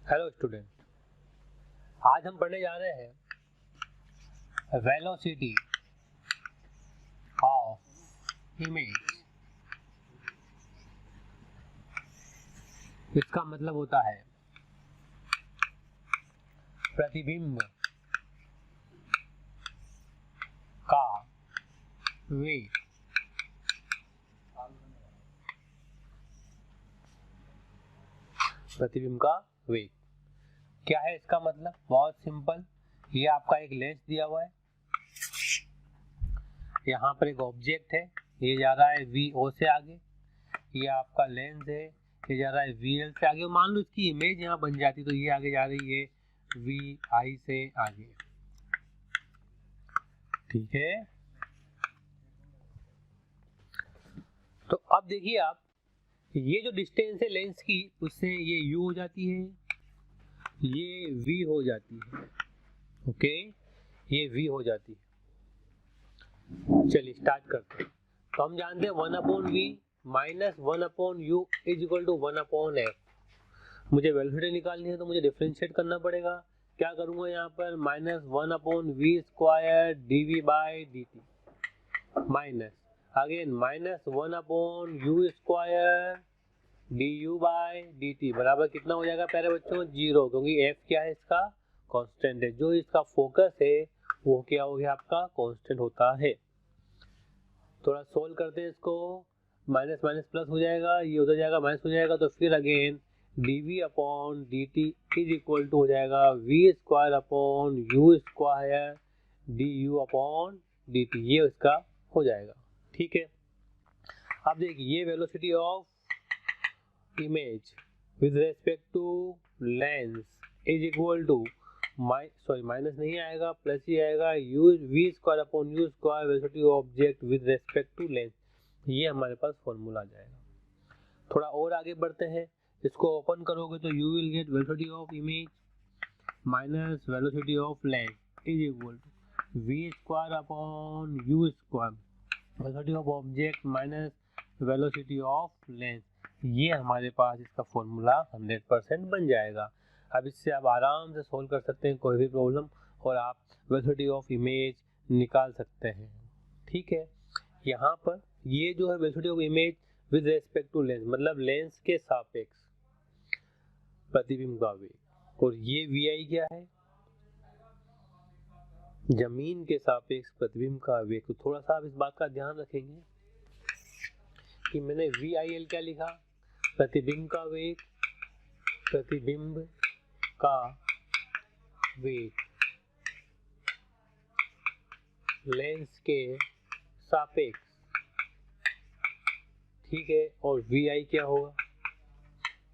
Hello student, आज हम पढ़ने जा रहे हैं वेलोसिटी ऑफ इमेज। इसका मतलब होता है प्रतिबिंब का वेग। प्रतिबिंब का वेग क्या है? इसका मतलब बहुत सिंपल। ये आपका एक लेंस दिया हुआ है, यहाँ पर एक ऑब्जेक्ट है, ये जा रहा है VO से आगे। ये आपका लेंस है, ये जा रहा है VL से आगे। मान लो इसकी इमेज यहाँ बन जाती तो ये आगे जा रही है VI से आगे। ठीक है, तो अब देखिए आप, ये जो डिस्टेंस है लेंस की, उससे ये U हो जाती है, ये V हो जाती है। ओके, ये V हो जाती है। चलिए स्टार्ट करते हैं। तो हम जानते हैं 1/V minus 1/U is equal to 1/F। मुझे वेलोसिटी निकालनी है तो मुझे डिफरेंशिएट करना पड़ेगा। क्या करूंगा यहाँ पर? Minus 1/V square dV by dt minus again minus 1/U square du by dt बराबर कितना हो जाएगा प्यारे बच्चों? 0, क्योंकि f क्या है? इसका कांस्टेंट है। जो इसका फोकस है वो क्या हो गया? आपका कांस्टेंट होता है। थोड़ा सोल्व करते हैं इसको। माइनस माइनस प्लस हो जाएगा, ये उधर जाएगा माइनस हो जाएगा, तो फिर again dV upon dt is equal to हो जाएगा v square upon u square du upon dt। ये इसका हो जाएगा। ठीक है, अब देखिए ये velocity of image with respect to lens is equal to minus नहीं आएगा, प्लस ही आएगा, v square upon u square velocity of object with respect to lens. ये हमारे पास फॉर्मूला आ जाएगा। थोड़ा और आगे बढ़ते हैं, इसको ओपन करोगे तो you will get velocity of image minus velocity of lens is equal to v square upon u square velocity of object minus velocity of lens. ये हमारे पास इसका फॉर्मूला 100% बन जाएगा। अब इससे आप आराम से सोल्व कर सकते हैं कोई भी प्रॉब्लम, और आप वेलोसिटी ऑफ इमेज निकाल सकते हैं। ठीक है, यहाँ पर ये जो है velocity of image with respect to lens, मतलब लेंस के सापेक्ष प्रतिबिंब का वेग, और ये VI क्या है? जमीन के सापेक्ष प्रतिबिंब का वेग। तो थोड़ा सा आप इस बात का ध्यान रखेंगे कि मैंने VIL क्या लिखा? प्रतिबिंब का वेग, प्रतिबिंब का वेग लेंस के सापेक्ष। ठीक है, और VI क्या होगा?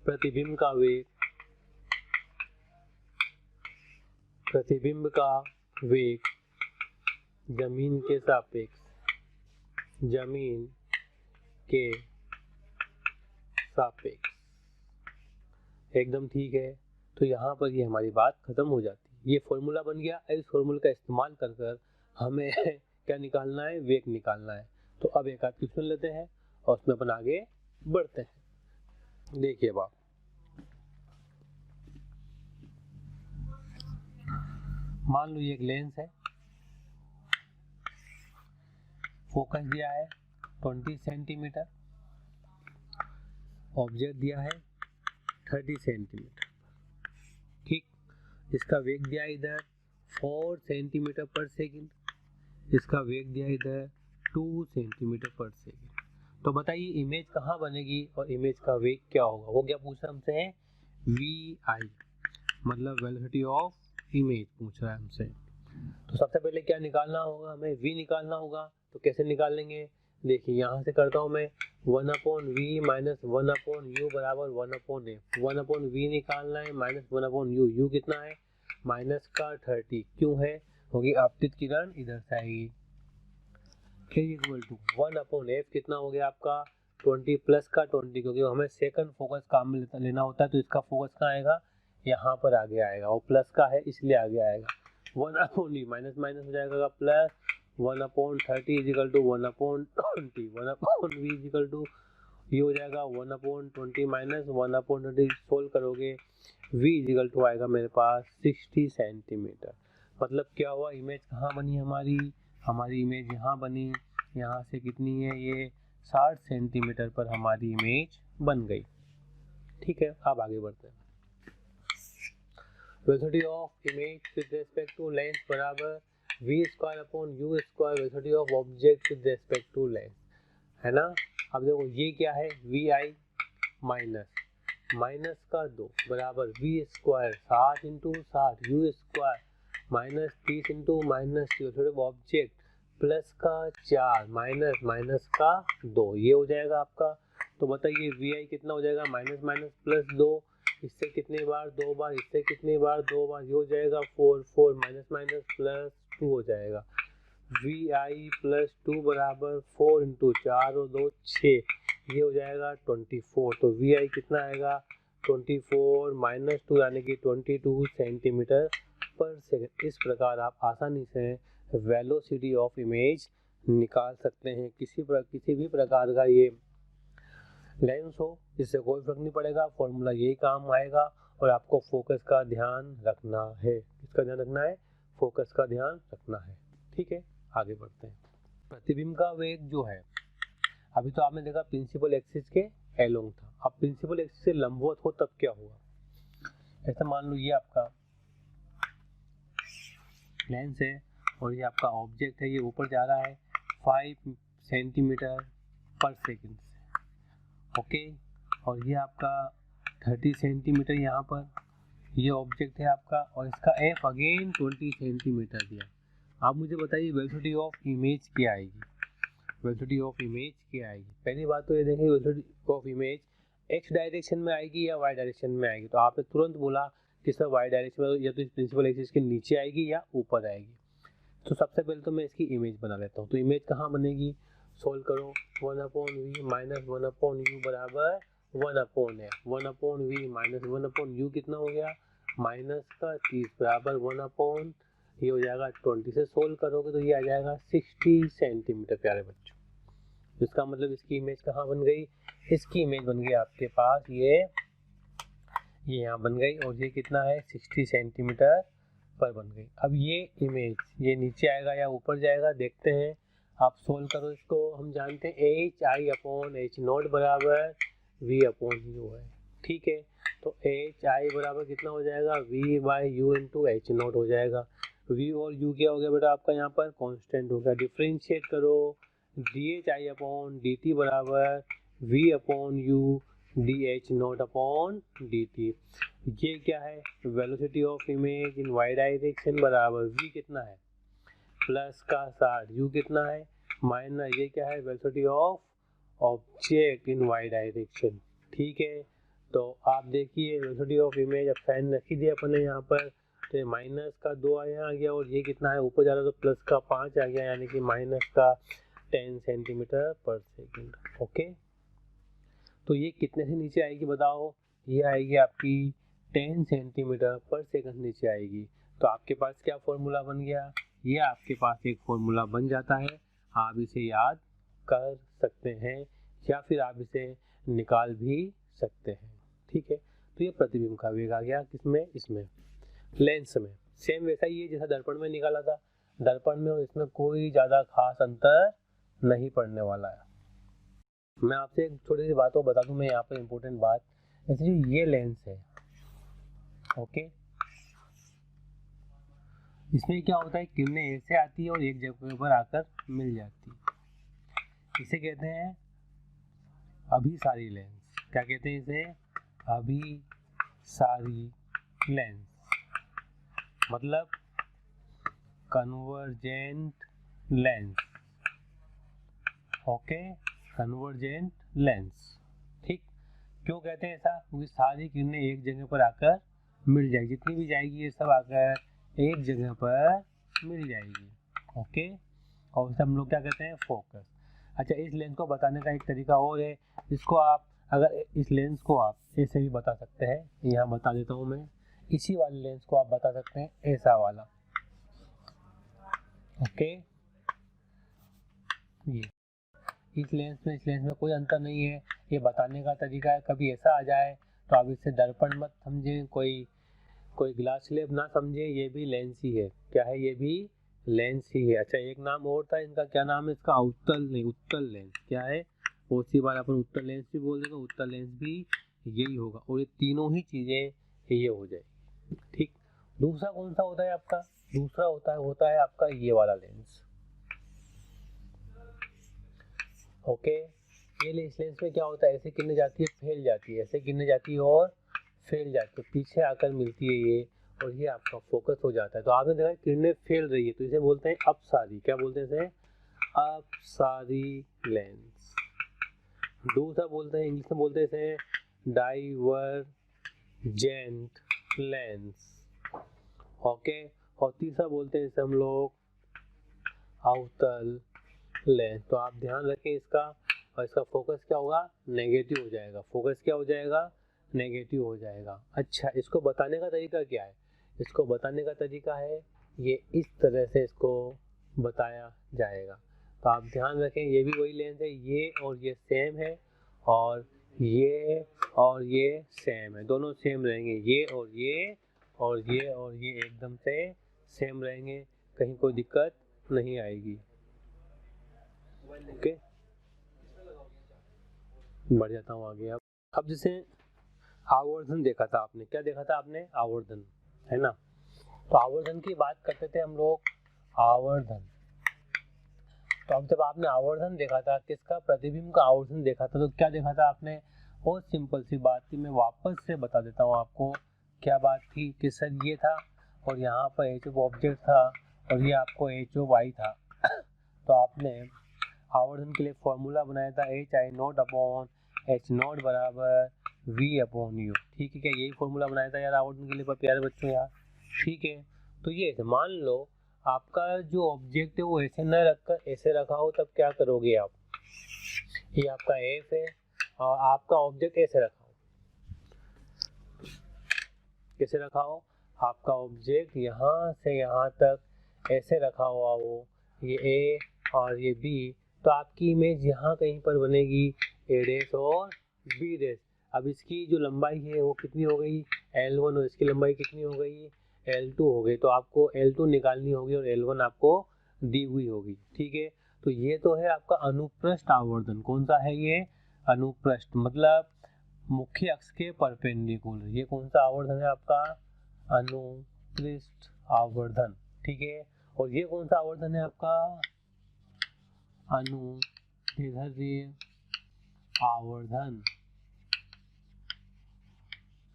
प्रतिबिंब का वेग, प्रतिबिंब का वेग जमीन के सापेक्ष, जमीन के सापेक्ष। एकदम ठीक है, तो यहाँ पर ये हमारी बात खत्म हो जाती है। ये फॉर्मूला बन गया। इस फॉर्मूला का इस्तेमाल कर कर हमें क्या निकालना है? वेग निकालना है। तो अब एक आध क्वेश्चन लेते हैं और उसमें अपन आगे बढ़ते हैं। देखिए बाप, मान लो ये एक लेंस है, फोकस दिया है 20 सेंटीमीटर, ऑब्जेक्ट दिया है 30 सेंटीमीटर। ठीक, इसका वेग दिया इधर 4 सेंटीमीटर पर सेकंड, इसका वेग दिया इधर 2 सेंटीमीटर पर सेकंड। तो बताइए इमेज कहाँ बनेगी और इमेज का वेग क्या होगा? वो क्या पूछ रहा हमसे है? VI, मतलब वेलोसिटी ऑफ इमेज पूछ रहा है हमसे। तो सबसे पहले क्या निकालना होगा? हमें V निकालना होगा। तो कैसे निकालेंगे? देखिए यहाँ से करता हूँ मैं, 1/V माइनस 1/U बराबर 1/F। 1/V निकालना है माइनस 1/U। U कितना है? माइनस का 30। क्यों है? क्योंकि आपतित किरण इधर से आएगी। इक्वल टू 1/F कितना हो गया आपका? 20 प्लस का 20, क्योंकि हमें सेकंड फोकस काम में लेना होता है, तो इसका फोकस कहाँ आएगा? यहाँ पर आगे आएगा। वो प्लस का है इसलिए आगे आएगा। 1/E माइनस माइनस हो जाएगा plus 1/30 equal to 1/20, 1/v is equal to ये हो जाएगा 1/20 माइनस 1/30, सोल्व करोगे v इजिकल टू आएगा मेरे पास 60 सेंटीमीटर। मतलब क्या हुआ, इमेज कहाँ बनी हमारी इमेज यहाँ बनी, यहाँ से कितनी है ये 60 सेंटीमीटर पर हमारी इमेज बन गई। ठीक है, अब आगे बढ़ते हैं। Velocity of image with respect to length बराबर v square upon u square velocity of object with respect to length, है ना। अब देखो ये क्या है, vi माइनस का 2 बराबर v square 60 into 60 u square minus 30 into minus velocity of object plus का 4 माइनस का 2, ये हो जाएगा आपका। तो बताइए vi कितना हो जाएगा, माइनस माइनस प्लस 2, इससे कितने बार 2 बार, इससे कितने बार 2 बार, ये हो जाएगा 4 माइनस माइनस प्लस 2 हो जाएगा। vi प्लस 2 बराबर 4 इंटू 4 और 2 6, ये हो जाएगा 24। तो vi कितना आएगा 24 माइनस 2 यानी कि 22 सेंटीमीटर पर सेकंड। इस प्रकार आप आसानी से वेलोसिटी ऑफ इमेज निकाल सकते हैं। किसी भी प्रकार का ये लेंस हो, इससे कोई फर्क नहीं पड़ेगा, फॉर्मूला यही काम आएगा। और आपको फोकस का ध्यान रखना है, किसका ध्यान रखना है, फोकस का ध्यान रखना है। ठीक है, आगे बढ़ते हैं। प्रतिबिंब का वेग जो है, अभी तो आपने देखा प्रिंसिपल एक्सिस के एलोंग था, अब प्रिंसिपल एक्सिस से लंबवत हो तब क्या हुआ। ऐसा मान लो ये आपका लेंस है और ये आपका ऑब्जेक्ट है, ये ऊपर जा रहा है 5 सेंटीमीटर पर सेकेंड से, ओके। और ये आपका 30 सेंटीमीटर यहाँ पर ये ऑब्जेक्ट है आपका, और इसका एफ अगेन 20 सेंटीमीटर दिया। आप मुझे बताइए वेलोसिटी ऑफ इमेज क्या आएगी, वेलोसिटी ऑफ इमेज क्या आएगी। पहली बात तो ये देखें velocity of image x direction में आएगी या वाई डायरेक्शन में आएगी। तो आपने तुरंत बोला कि सर वाई डायरेक्शन में, या तो इस प्रिंसिपल एक्सिस के नीचे आएगी या ऊपर आएगी। तो सबसे पहले तो मैं इसकी इमेज बना लेता हूँ। तो इमेज कहाँ बनेगी, सोल्व करो 1/v माइनस 1/u बराबर 1/f, 1/v माइनस 1/u कितना हो गया माइनस का 30 बराबर 1/, ये हो जाएगा 20 से सोल्व करोगे तो ये आ जाएगा 60 सेंटीमीटर। प्यारे बच्चों, इसका मतलब इसकी इमेज कहाँ बन गई, इसकी इमेज बन गई आपके पास ये यहाँ बन गई, और ये कितना है 60 सेंटीमीटर पर बन गई। अब ये इमेज ये नीचे आएगा या ऊपर जाएगा देखते हैं, आप सोल्व करो इसको। हम जानते हैं hi अपॉन h नॉट बराबर v अपॉन u है, ठीक है। तो hi बराबर कितना हो जाएगा v by you into H not हो जाएगा। v और u क्या हो गया बेटा आपका यहाँ पर कांस्टेंट हो गया। डिफ्रेंशिएट करो dhi अपॉन dt बराबर v अपॉन u dh naught upon dt। ये क्या है, velocity of image in Y direction बराबर v कितना है प्लस का 60, u कितना है माइनस, ये क्या है velocity of object in Y direction. ठीक है, तो आप देखिए वेलोसिटी ऑफ इमेज अब साइन रख ही दिया अपने यहाँ पर, तो माइनस का 2 यहाँ आ गया, और ये कितना है ऊपर जा रहा है तो प्लस का 5 आ गया, यानी कि माइनस का 10 सेंटीमीटर पर सेकेंड। ओके, तो ये कितने से नीचे आएगी बताओ, ये आएगी आपकी 10 सेंटीमीटर पर सेकंड नीचे आएगी। तो आपके पास क्या फॉर्मूला बन गया, ये आपके पास एक फॉर्मूला बन जाता है, आप इसे याद कर सकते हैं या फिर आप इसे निकाल भी सकते हैं। ठीक है, तो ये प्रतिबिंब का वेग आ गया किसमें, इसमें लेंस में। सेम वैसा ही है जैसा दर्पण में निकाला था, दर्पण में और इसमें कोई ज़्यादा खास अंतर नहीं पड़ने वाला है। मैं आपसे एक छोटी सी बात को बता दूं मैं यहाँ पर इम्पोर्टेंट बात, जैसे ये लेंस है, ओके, इसमें क्या होता है किरणें ऐसे आती है और एक जगह पर आकर मिल जाती है, इसे कहते हैं अभिसारी लेंस। क्या कहते हैं इसे, अभिसारी लेंस, मतलब convergent lens. Okay, convergent lens, ठीक। क्यों कहते हैं ऐसा, क्योंकि सारी किरणें एक जगह पर आकर मिल जाएगी, जितनी भी जाएगी ये सब आकर एक जगह पर मिल जाएगी। ओके, और इसे हम लोग क्या कहते हैं, फोकस। अच्छा, इस लेंस को बताने का एक तरीका और है, इसको आप अगर इस लेंस को आप ऐसे भी बता सकते हैं, यहाँ बता देता हूँ मैं, इसी वाले लेंस को आप बता सकते हैं ऐसा वाला। ओके, ये इस लेंस में कोई अंतर नहीं है, ये बताने का तरीका है। कभी ऐसा आ जाए तो आप इससे दर्पण मत समझें, कोई ग्लास स्लेब ना समझे, ये भी लेंस ही है। क्या है? ये भी लेंस ही है। अच्छा, एक नाम और था इनका, क्या नाम है इसका? अवतल नहीं, उत्तल लेंस। क्या है? बहुत सी बार अपन उत्तल लेंस भी बोल देंगे, उत्तल लेंस भी यही होगा। और ये तीनों ही चीजें ये हो जाए। ठीक। दूसरा कौन सा होता है आपका? दूसरा होता है आपका ये वाला लेंस। ओके, ये लेंस में क्या होता है? ऐसे किरणें जाती है, फैल जाती है, ऐसे किरणें जाती है और फैल जाती है, पीछे आकर मिलती है ये, और ये आपका फोकस हो जाता है। तो आपने देखा किरणें फैल रही है, तो इसे बोलते हैं अपसारी। क्या बोलते हैं इसे? अपसारी लेंस। दूसरा बोलते हैं, इंग्लिश में बोलते हैं इसे डाइवर्जेंट लेंस। ओके, और तीसरा बोलते हैं इसे हम लोग अवतल लेंस। तो आप ध्यान रखें इसका, और इसका फोकस क्या होगा? नेगेटिव हो जाएगा। फोकस क्या हो जाएगा? नेगेटिव हो जाएगा। अच्छा, इसको बताने का तरीका क्या है? इसको बताने का तरीका है ये इस तरह से इसको बताया जाएगा। तो आप ध्यान रखें, ये भी वही लेंस है, ये और ये सेम है, और ये सेम है, दोनों सेम रहेंगे। ये और ये एकदम से सेम रहेंगे, कहीं कोई दिक्कत नहीं आएगी। ओके, बढ़ जाता हूँ आगे। अब जैसे आवर्धन देखा था आपने, क्या देखा था आपने? आवर्धन, है ना? तो आवर्धन की बात करते थे हम लोग, आवर्धन। तो अब जब आपने आवर्धन देखा था, किसका? प्रतिबिंब का आवर्धन देखा था, तो क्या देखा था आपने? बहुत सिंपल सी बात थी, मैं वापस से बता देता हूँ आपको। क्या बात थी कि सर ये था, और यहाँ पर एच ऑफ ऑब्जेक्ट था, और ये आपको एच ऑफ वाई था। तो आपने आवर्धन के लिए फॉर्मूला बनाया था HI0 अपॉन H0 बराबर V अपॉन U। ठीक है, क्या यही फॉर्मूला बनाया था यार आवर्धन के लिए प्यारे बच्चों यार? ठीक है, तो ये मान लो आपका जो ऑब्जेक्ट है वो ऐसे न रखकर ऐसे रखा हो, तब क्या करोगे आप? ये आपका एफ है और आपका ऑब्जेक्ट ऐसे रखा हो। कैसे रखा हो? आपका ऑब्जेक्ट यहाँ से यहाँ तक ऐसे रखा हुआ हो, ये ए और ये बी, तो आपकी इमेज यहाँ कहीं पर बनेगी, ए डैश और बी डैश। अब इसकी जो लंबाई है वो कितनी हो गई? L1, और इसकी लंबाई कितनी हो गई? L2 हो गई। तो आपको L2 निकालनी होगी और L1 आपको दी हुई होगी। ठीक है, तो ये तो है आपका अनुप्रस्थ आवर्धन। कौन सा है ये? अनुप्रस्थ, मतलब मुख्य अक्ष के परपेंडिकुलर। ये कौन सा आवर्धन है आपका? अनुप्रस्थ आवर्धन। ठीक है, और ये कौन सा आवर्धन है आपका? अनुदैर्ध्य आवर्धन।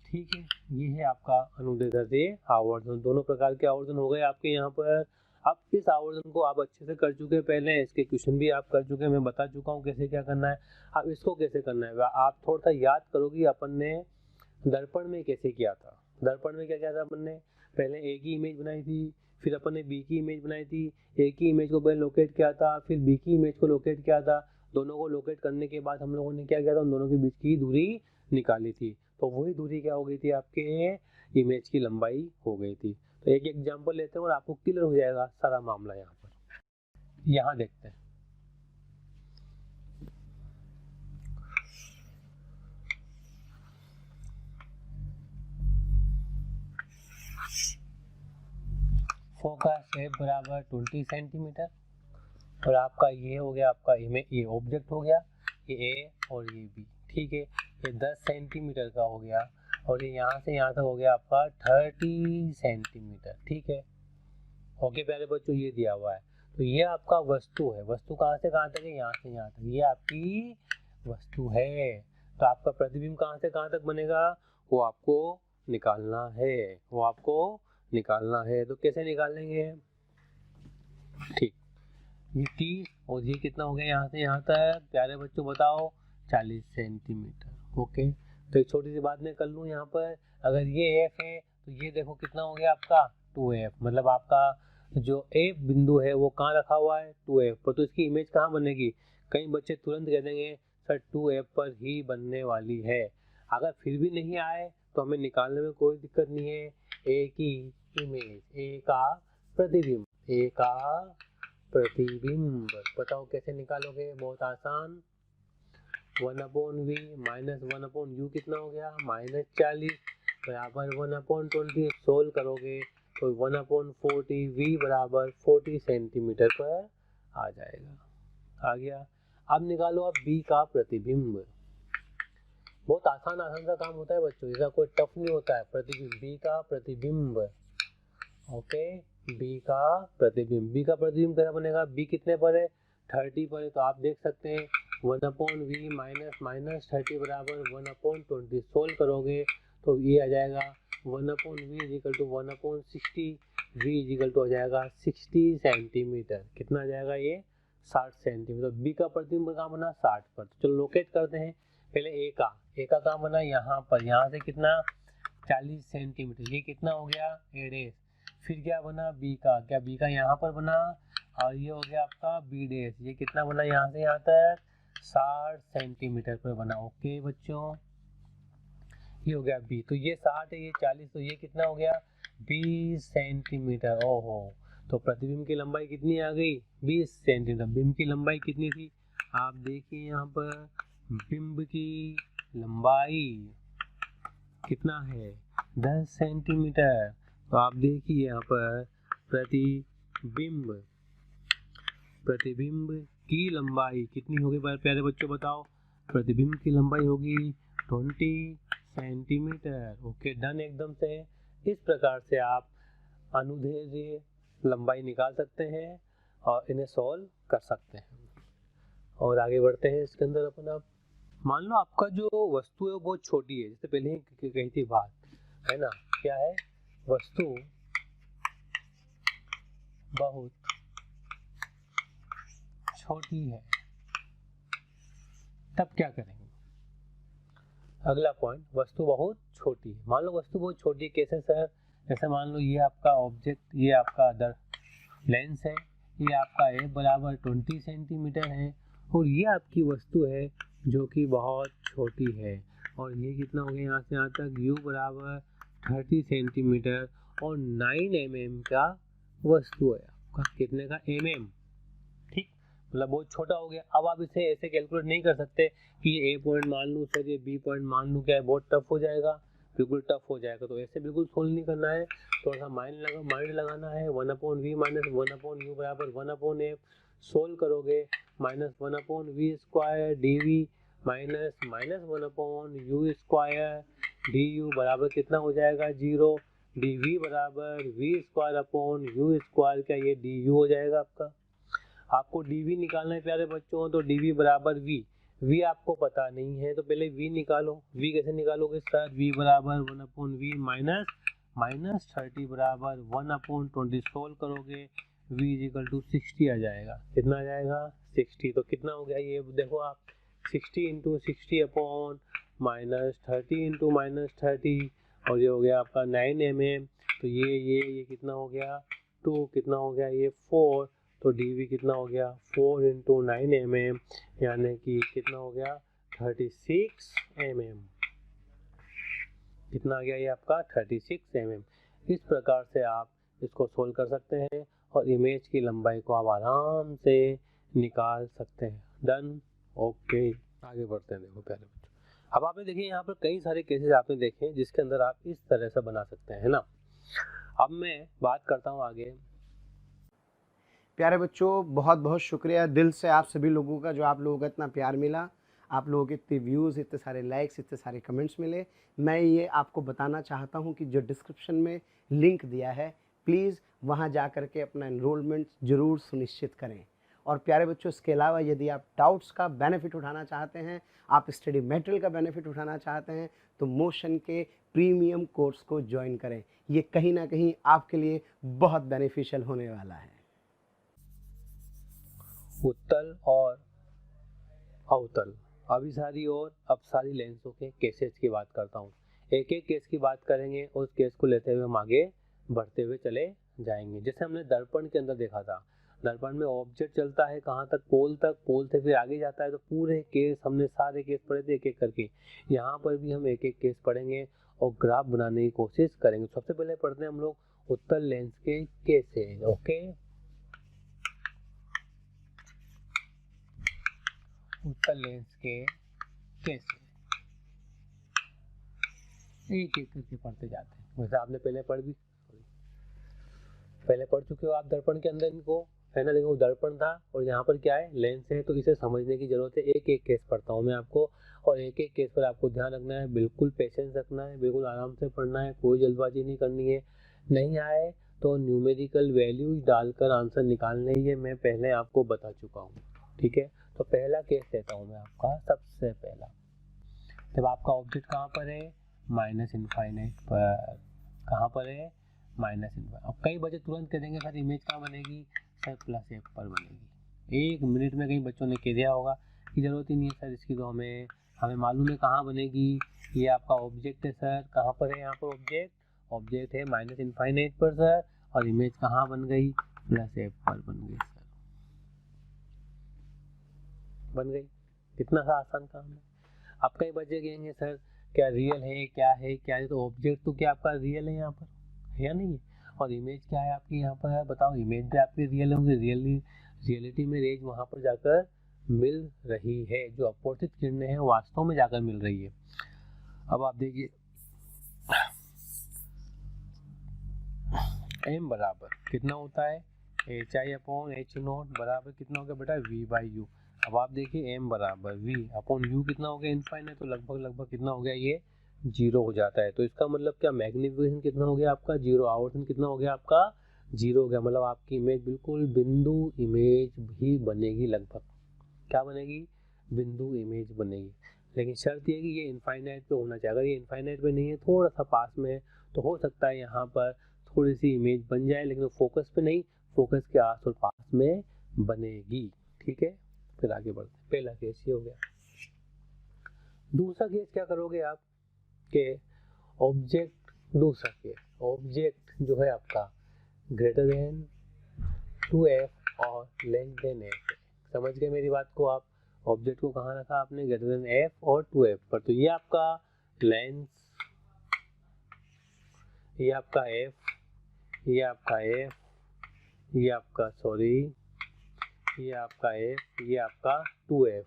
ठीक है, ये है आपका अनुदैर्ध्य आवर्धन। दोनों प्रकार के आवर्धन हो गए आपके यहाँ पर। अब इस आवर्धन को आप अच्छे से कर चुके, पहले इसके क्वेश्चन भी आप कर चुके, मैं बता चुका हूँ कैसे क्या करना है। अब इसको कैसे करना है आप थोड़ा सा याद करोगे, अपन ने दर्पण में कैसे किया था। दर्पण में क्या किया था अपन ने? पहले ए की इमेज बनाई थी, फिर अपन ने बी की इमेज बनाई थी। ए की इमेज को पहले लोकेट किया था, फिर बी की इमेज को लोकेट किया था। दोनों को लोकेट करने के बाद हम लोगों ने क्या किया था? उन दोनों के बीच की दूरी निकाली थी। तो वही दूरी क्या हो गई थी? आपके इमेज की लंबाई हो गई थी। तो एक एग्जाम्पल लेते हैं और आपको क्लियर हो जाएगा सारा मामला। यहाँ पर यहाँ देखते हैं, फोकस एफ बराबर 20 सेंटीमीटर, और आपका ये हो गया, आपका इमेज, ये ऑब्जेक्ट हो गया, ये ए और ये बी। ठीक है, ये 10 सेंटीमीटर का हो गया, और ये यहाँ से यहाँ तक हो गया आपका 30 सेंटीमीटर। ठीक है, ओके प्यारे बच्चों, ये दिया हुआ है। तो ये आपका वस्तु है। वस्तु कहाँ से कहाँ तक है? यहाँ से यहाँ तक, ये आपकी वस्तु है। तो आपका प्रतिबिंब कहाँ से कहाँ तक बनेगा? वो आपको निकालना है, वो आपको निकालना है। तो कैसे निकालेंगे? ठीक, ये 30 और ये कितना हो गया यहाँ से यहाँ तक प्यारे बच्चों बताओ? 40 सेंटीमीटर। ओके, तो एक छोटी सी बात मैं कर लूँ यहाँ पर, अगर ये एफ है तो ये देखो कितना हो गया आपका 2f, मतलब आपका जो एफ बिंदु है वो कहाँ रखा हुआ है? 2f पर। तो इसकी इमेज कहाँ बनेगी? कई बच्चे तुरंत कह देंगे सर 2f पर ही बनने वाली है। अगर फिर भी नहीं आए तो हमें निकालने में कोई दिक्कत नहीं है। ए की इमेज, ए का प्रतिबिंब, ए का प्रतिबिंब। बताओ कैसे निकालोगे? बहुत आसान, 1/v माइनस 1/u कितना हो गया? -40 बराबर 1/20। सोल्व करोगे तो 1/40 v बराबर 40 सेंटीमीटर पर आ जाएगा। आ गया। अब निकालो आप b का प्रतिबिंब। बहुत आसान सा काम होता है बच्चों, इसका कोई टफ नहीं होता है। प्रतिबिंब, b का प्रतिबिंब। ओके, b का प्रतिबिंब। b का प्रतिबिंब कैसा बनेगा? b कितने पर है? 30 पर है। तो आप देख सकते हैं 1/v माइनस 30 बराबर 1/20। सोल्व करोगे तो ये आ जाएगा 1/v is equal to 1/60। v is equal to हो जाएगा 60 सेंटीमीटर। कितना आ जाएगा ये? 60 सेंटीमीटर। b का प्रतिबिंब कहाँ बना? 60 पर। तो चलो लोकेट करते हैं। पहले a का कहाँ बना? यहाँ पर। यहाँ से कितना? 40 सेंटीमीटर। ये कितना हो गया? a'। फिर क्या बना? b का। क्या b का यहाँ पर बना? और ये हो गया आपका b'। ये कितना बना? यहाँ से यहाँ तक 60 सेंटीमीटर पर बना। ओके बच्चों, ये हो गया b। तो ये 60 है, ये 40, तो ये कितना हो गया? 20 सेंटीमीटर। ओहो, तो प्रतिबिंब की लंबाई कितनी आ गई? 20 सेंटीमीटर। बिंब की लंबाई कितनी थी? आप देखिए यहाँ पर बिंब की लंबाई कितना है? 10 सेंटीमीटर। तो आप देखिए यहाँ पर प्रतिबिंब की लंबाई कितनी होगी प्यारे बच्चों? बताओ। प्रतिबिंब की लंबाई होगी 20 सेंटीमीटर। ओके, डन एकदम से। इस प्रकार से आप अनुदैर्ध्य लंबाई निकाल सकते हैं और इन्हें सॉल्व कर सकते हैं। और आगे बढ़ते हैं इसके अंदर अपन। आप मान लो आपका जो वस्तु है वो बहुत छोटी है, जैसे पहले ही कही थी बात, है ना? क्या है? वस्तु बहुत छोटी है, तब क्या करेंगे? अगला पॉइंट, वस्तु बहुत छोटी है। मान लो वस्तु बहुत छोटी है, कैसे सर? जैसे मान लो ये आपका ऑब्जेक्ट, ये आपका अदर लेंस है, ये आपका a बराबर 20 सेंटीमीटर है और ये आपकी वस्तु है जो कि बहुत छोटी है। और ये कितना हो गया यहाँ से यहाँ तक? u बराबर 30 सेंटीमीटर और 9 mm का वस्तु है आपका। कितने का? mm। ठीक, मतलब बहुत छोटा हो गया। अब आप इसे ऐसे कैलकुलेट नहीं कर सकते कि ये a पॉइंट मान लूँ सर, ये b पॉइंट मान लूँ, क्या है? बहुत टफ हो जाएगा, बिल्कुल टफ हो जाएगा। तो ऐसे बिल्कुल सोल्व नहीं करना है, थोड़ा सा माइंड लगाना है। 1/v माइनस 1/u बराबर 1/f। सोल्व करोगे minus 1/v square dv minus 1/u square du बराबर कितना हो जाएगा? 0। dv बराबर v square upon u square, क्या ये du हो जाएगा आपका। आपको dv निकालना है प्यारे बच्चों, तो dv बराबर v आपको पता नहीं है तो पहले v निकालो। v कैसे निकालोगे सर? v बराबर 1/v माइनस 30 बराबर 1/20। सोल्व करोगे v इजिकल टू 60 आ जाएगा। कितना आ जाएगा? 60। तो कितना हो गया ये देखो आप, 60 into 60 upon minus 30 into minus 30, और ये हो गया आपका 9 mm। तो ये कितना हो गया? 2। कितना हो गया? ये 4। तो dv कितना हो गया? 4 इंटू 9 mm, यानी कि कितना हो गया? 36 mm। कितना आ गया ये आपका? 36 mm। इस प्रकार से आप इसको सोल्व कर सकते हैं और इमेज की लंबाई को आप आराम से निकाल सकते हैं। डन। ओके, आगे बढ़ते हैं। देखो प्यारे बच्चों, अब आपने देखिए यहाँ पर कई सारे केसेस आपने देखे जिसके अंदर आप इस तरह से बना सकते हैं, है ना? अब मैं बात करता हूँ आगे। प्यारे बच्चों, बहुत बहुत शुक्रिया दिल से आप सभी लोगों का, जो आप लोगों का इतना प्यार मिला, आप लोगों के इतने व्यूज़, इतने सारे लाइक्स, इतने सारे कमेंट्स मिले। मैं ये आपको बताना चाहता हूँ कि जो डिस्क्रिप्शन में लिंक दिया है, प्लीज़ वहाँ जा कर के अपना एनरोलमेंट ज़रूर सुनिश्चित करें। और प्यारे बच्चों, इसके अलावा यदि आप डाउट्स का बेनिफिट उठाना चाहते हैं, आप स्टडी मटेरियल का बेनिफिट उठाना चाहते हैं, तो मोशन के प्रीमियम कोर्स को ज्वाइन करें। ये कहीं ना कहीं आपके लिए बहुत बेनिफिशियल होने वाला है। उत्तल और अवतल, अभिसारी और अपसारी लेंसों के केसेस की बात करता हूँ। एक एक केस की बात करेंगे, उस केस को लेते हुए हम आगे बढ़ते हुए चले जाएंगे। जैसे हमने दर्पण के अंदर देखा था, दर्पण में ऑब्जेक्ट चलता है कहाँ तक? पोल तक। पोल से फिर आगे जाता है। तो पूरे केस हमने सारे केस पढ़े थे एक एक करके। यहाँ पर भी हम एक एक केस पढ़ेंगे और ग्राफ बनाने की कोशिश करेंगे। सबसे पहले पढ़ते हैं हम लोग उत्तल लेंस के केसेस। ओके, उत्तल लेंस के केस में। एक एक करके पढ़ते जाते हैं। वैसे आपने पहले पढ़ चुके हो आप दर्पण के अंदर इनको, है ना, लेकिन वो दर्पण था और यहाँ पर क्या है, लेंस है, तो इसे समझने की जरूरत है। एक एक केस पढ़ता हूँ मैं आपको, और एक एक केस पर आपको ध्यान रखना है, बिल्कुल पेशेंस रखना है, बिल्कुल आराम से पढ़ना है, कोई जल्दबाजी नहीं करनी है। नहीं आए तो न्यूमेरिकल वैल्यूज डालकर आंसर निकालने ही है, मैं पहले आपको बता चुका हूँ। ठीक है, तो पहला केस लेता हूँ मैं आपका। सबसे पहला, जब आपका ऑब्जेक्ट कहाँ पर है, माइनस इनफाइनाइट पर। कहाँ पर है, माइनस इनफाइनाइट। अब कई बच्चे तुरंत कह देंगे सर इमेज कहाँ बनेगी, सर प्लस एफ पर बनेगी। एक मिनट में कई बच्चों ने कह दिया होगा कि जरूरत ही नहीं है सर इसकी, तो हमें मालूम है कहाँ बनेगी। ये आपका ऑब्जेक्ट है सर, कहाँ पर है यहाँ पर ऑब्जेक्ट है माइनस इनफाइनाइट पर सर, और इमेज कहाँ बन गई, प्लस एफ पर बन गई सर, बन गई। कितना सा आसान काम है। अब कई बच्चे कहेंगे सर क्या रियल है, क्या है, क्या है, तो ऑब्जेक्ट तो क्या आपका रियल है यहाँ पर, है या नहीं है, और इमेज क्या है आपकी यहाँ पर, बताओ। इमेज भी आपकी रियल होंगी, रियलिटी में रेज वहाँ पर जाकर मिल रही है, जो अपवर्तित किरणें हैं वास्तव में जाकर मिल रही है। अब आप देखिए m बराबर कितना होता है, HI/H0 बराबर कितना हो गया बेटा, V/U। अब आप देखिए m बराबर V/U कितना हो गया, इनफाइनाइट, तो लगभग कितना हो गया, ये 0 हो जाता है। तो इसका मतलब क्या, मैग्निफिकेशन कितना हो गया आपका 0, आवर्धन कितना हो गया आपका 0 हो गया। मतलब आपकी इमेज बिल्कुल बिंदु इमेज ही बनेगी, लगभग क्या बनेगी, बिंदु इमेज बनेगी। लेकिन शर्त ये है कि ये इनफाइनाइट पे होना चाहिए। अगर ये इनफाइनाइट पे नहीं है, थोड़ा सा पास में है, तो हो सकता है यहाँ पर थोड़ी सी इमेज बन जाए, लेकिन फोकस पे नहीं, फोकस के आस और पास में बनेगी। ठीक है, फिर आगे बढ़ते हैं। पहला केस ये हो गया। दूसरा केस क्या करोगे आप के ऑब्जेक्ट, दूसरा केस ऑब्जेक्ट जो है आपका ग्रेटर देन 2f और लेस देन f। समझ गए मेरी बात को आप। ऑब्जेक्ट को कहाँ रखा आपने, ग्रेटर देन f और 2f पर। तो ये आपका लेंस, ये आपका f, ये आपका f, ये आपका ये आपका f, ये आपका 2f,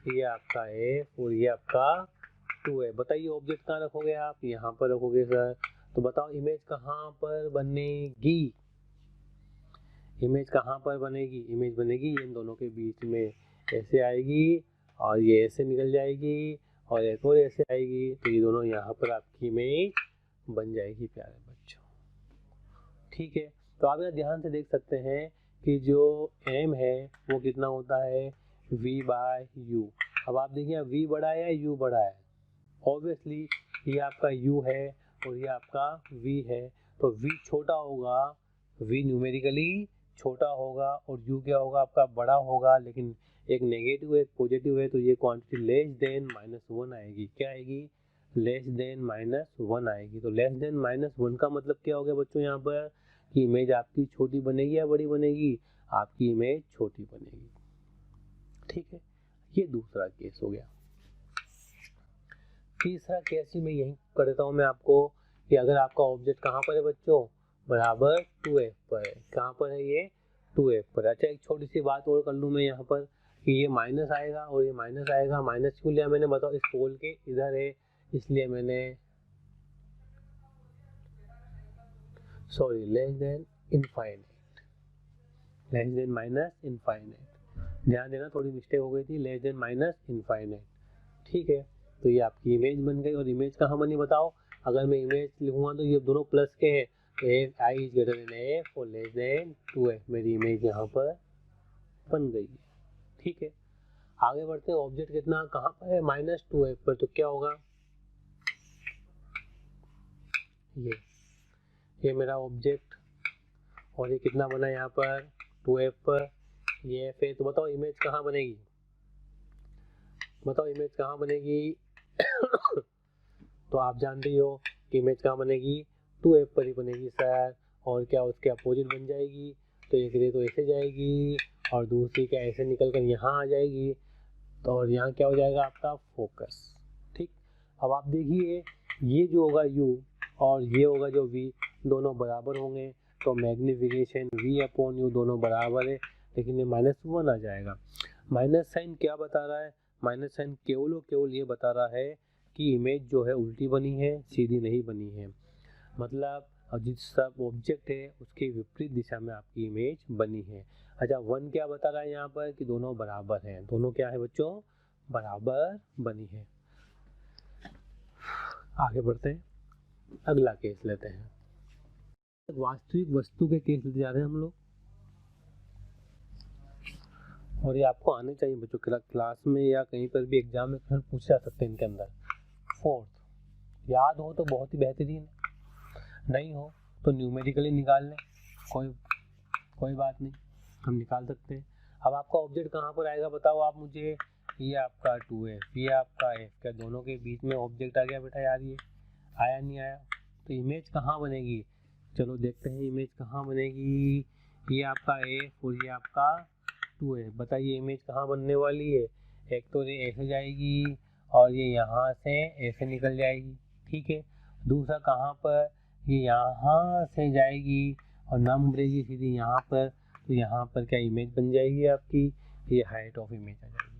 ये आपका f और ये आपका 2f। बताइए ऑब्जेक्ट कहाँ रखोगे आप, यहाँ पर रखोगे सर। तो बताओ इमेज कहाँ पर बनेगी, इमेज कहाँ पर बनेगी, इमेज बनेगी इन दोनों के बीच में, ऐसे आएगी और ये ऐसे निकल जाएगी और एक और ऐसे आएगी, तो ये दोनों यहाँ पर आपकी इमेज बन जाएगी प्यारे बच्चों। ठीक है, तो आप यहाँ ध्यान से देख सकते हैं कि जो m है वो कितना होता है, V/U। अब आप देखिए V बड़ा है या U बड़ा है, ऑब्वियसली ये आपका U है और ये आपका V है, तो V छोटा होगा, V न्यूमेरिकली छोटा होगा और U क्या होगा आपका बड़ा होगा। लेकिन एक नेगेटिव एक पॉजिटिव है, तो ये क्वांटिटी लेस देन -1 आएगी। क्या आएगी, लेस देन -1 आएगी। तो लेस देन -1 का मतलब क्या हो गया बच्चों, यहाँ पर कि इमेज आपकी छोटी बनेगी या बड़ी बनेगी, आपकी इमेज छोटी बनेगी। ठीक है, ये दूसरा केस हो गया। तीसरा केस ही मैं यही कर देता हूँ मैं आपको, कि अगर आपका ऑब्जेक्ट कहाँ पर है बच्चों, बराबर 2f पर है। कहाँ पर है ये, 2f पर। अच्छा एक छोटी सी बात और कर लूँ मैं यहाँ पर, कि ये माइनस आएगा और ये माइनस आएगा। माइनस क्यों लिया मैंने, बताओ, इस पोल के इधर है, इसलिए मैंने less than infinite, less than minus infinite. ध्यान देना, थोड़ी मिस्टेक हो गई थी, लेस देन माइनस इनफाइनाइट। ठीक है, तो ये आपकी इमेज बन गई। और इमेज कहाँ बनी बताओ, अगर मैं इमेज लिखूंगा तो ये दोनों प्लस के हैं, तो I is greater than f और लेस देन 2f, मेरी इमेज यहाँ पर बन गई है। ठीक है, आगे बढ़ते हैं। ऑब्जेक्ट कितना कहाँ पर है, -2f पर, तो क्या होगा, ये मेरा ऑब्जेक्ट और ये कितना बना यहाँ पर 2f पर, ये f है। तो बताओ इमेज कहाँ बनेगी, बताओ इमेज कहाँ बनेगी तो आप जानते ही हो कि इमेज कहाँ बनेगी, 2f पर ही बनेगी सर। और क्या उसके अपोजिट बन जाएगी, तो एक रे तो ऐसे जाएगी और दूसरी क्या ऐसे निकल कर यहाँ आ जाएगी, तो और यहाँ क्या हो जाएगा आपका फोकस। ठीक, अब आप देखिए ये जो होगा U और ये होगा जो V, दोनों बराबर होंगे, तो मैग्निफिकेशन V/U दोनों बराबर है, लेकिन ये -1 आ जाएगा। माइनस साइन क्या बता रहा है? माइनस साइन केवल और केवल ये बता रहा है कि इमेज जो है उल्टी बनी है, सीधी नहीं बनी है। मतलब जिस सब ऑब्जेक्ट है उसके विपरीत दिशा में आपकी इमेज बनी है। अच्छा, 1 क्या बता रहा है यहाँ पर कि दोनों बराबर हैं। दोनों क्या है बच्चों? बराबर बनी है। आगे बढ़ते हैं, अगला केस लेते हैं। वास्तविक वस्तु के केस लेते जा रहे हैं हम लोग, और ये आपको आने चाहिए बच्चों। क्लास में या कहीं पर भी एग्जाम में पूछे जा सकते हैं इनके अंदर। 4th, याद हो तो बहुत ही बेहतरीन, नहीं हो तो न्यूमेरिकली निकाल लें, कोई बात नहीं, हम निकाल सकते हैं। अब आपका ऑब्जेक्ट कहाँ पर आएगा बताओ आप मुझे। ये आपका 2f, ये आपका f, क्या दोनों के बीच में ऑब्जेक्ट आ गया बेटा यार? ये आया नहीं आया? तो इमेज कहाँ बनेगी? चलो देखते हैं इमेज कहाँ बनेगी। ये आपका f और ये आपका 2f, बताइए इमेज कहाँ बनने वाली है? एक तो ये ऐसे जाएगी और ये यहाँ से ऐसे निकल जाएगी, ठीक है। दूसरा कहाँ पर? ये यहाँ से जाएगी और ना मुड़ेगी सीधी यहाँ पर, तो यहाँ पर क्या इमेज बन जाएगी आपकी? ये हाइट ऑफ इमेज आ जाएगी।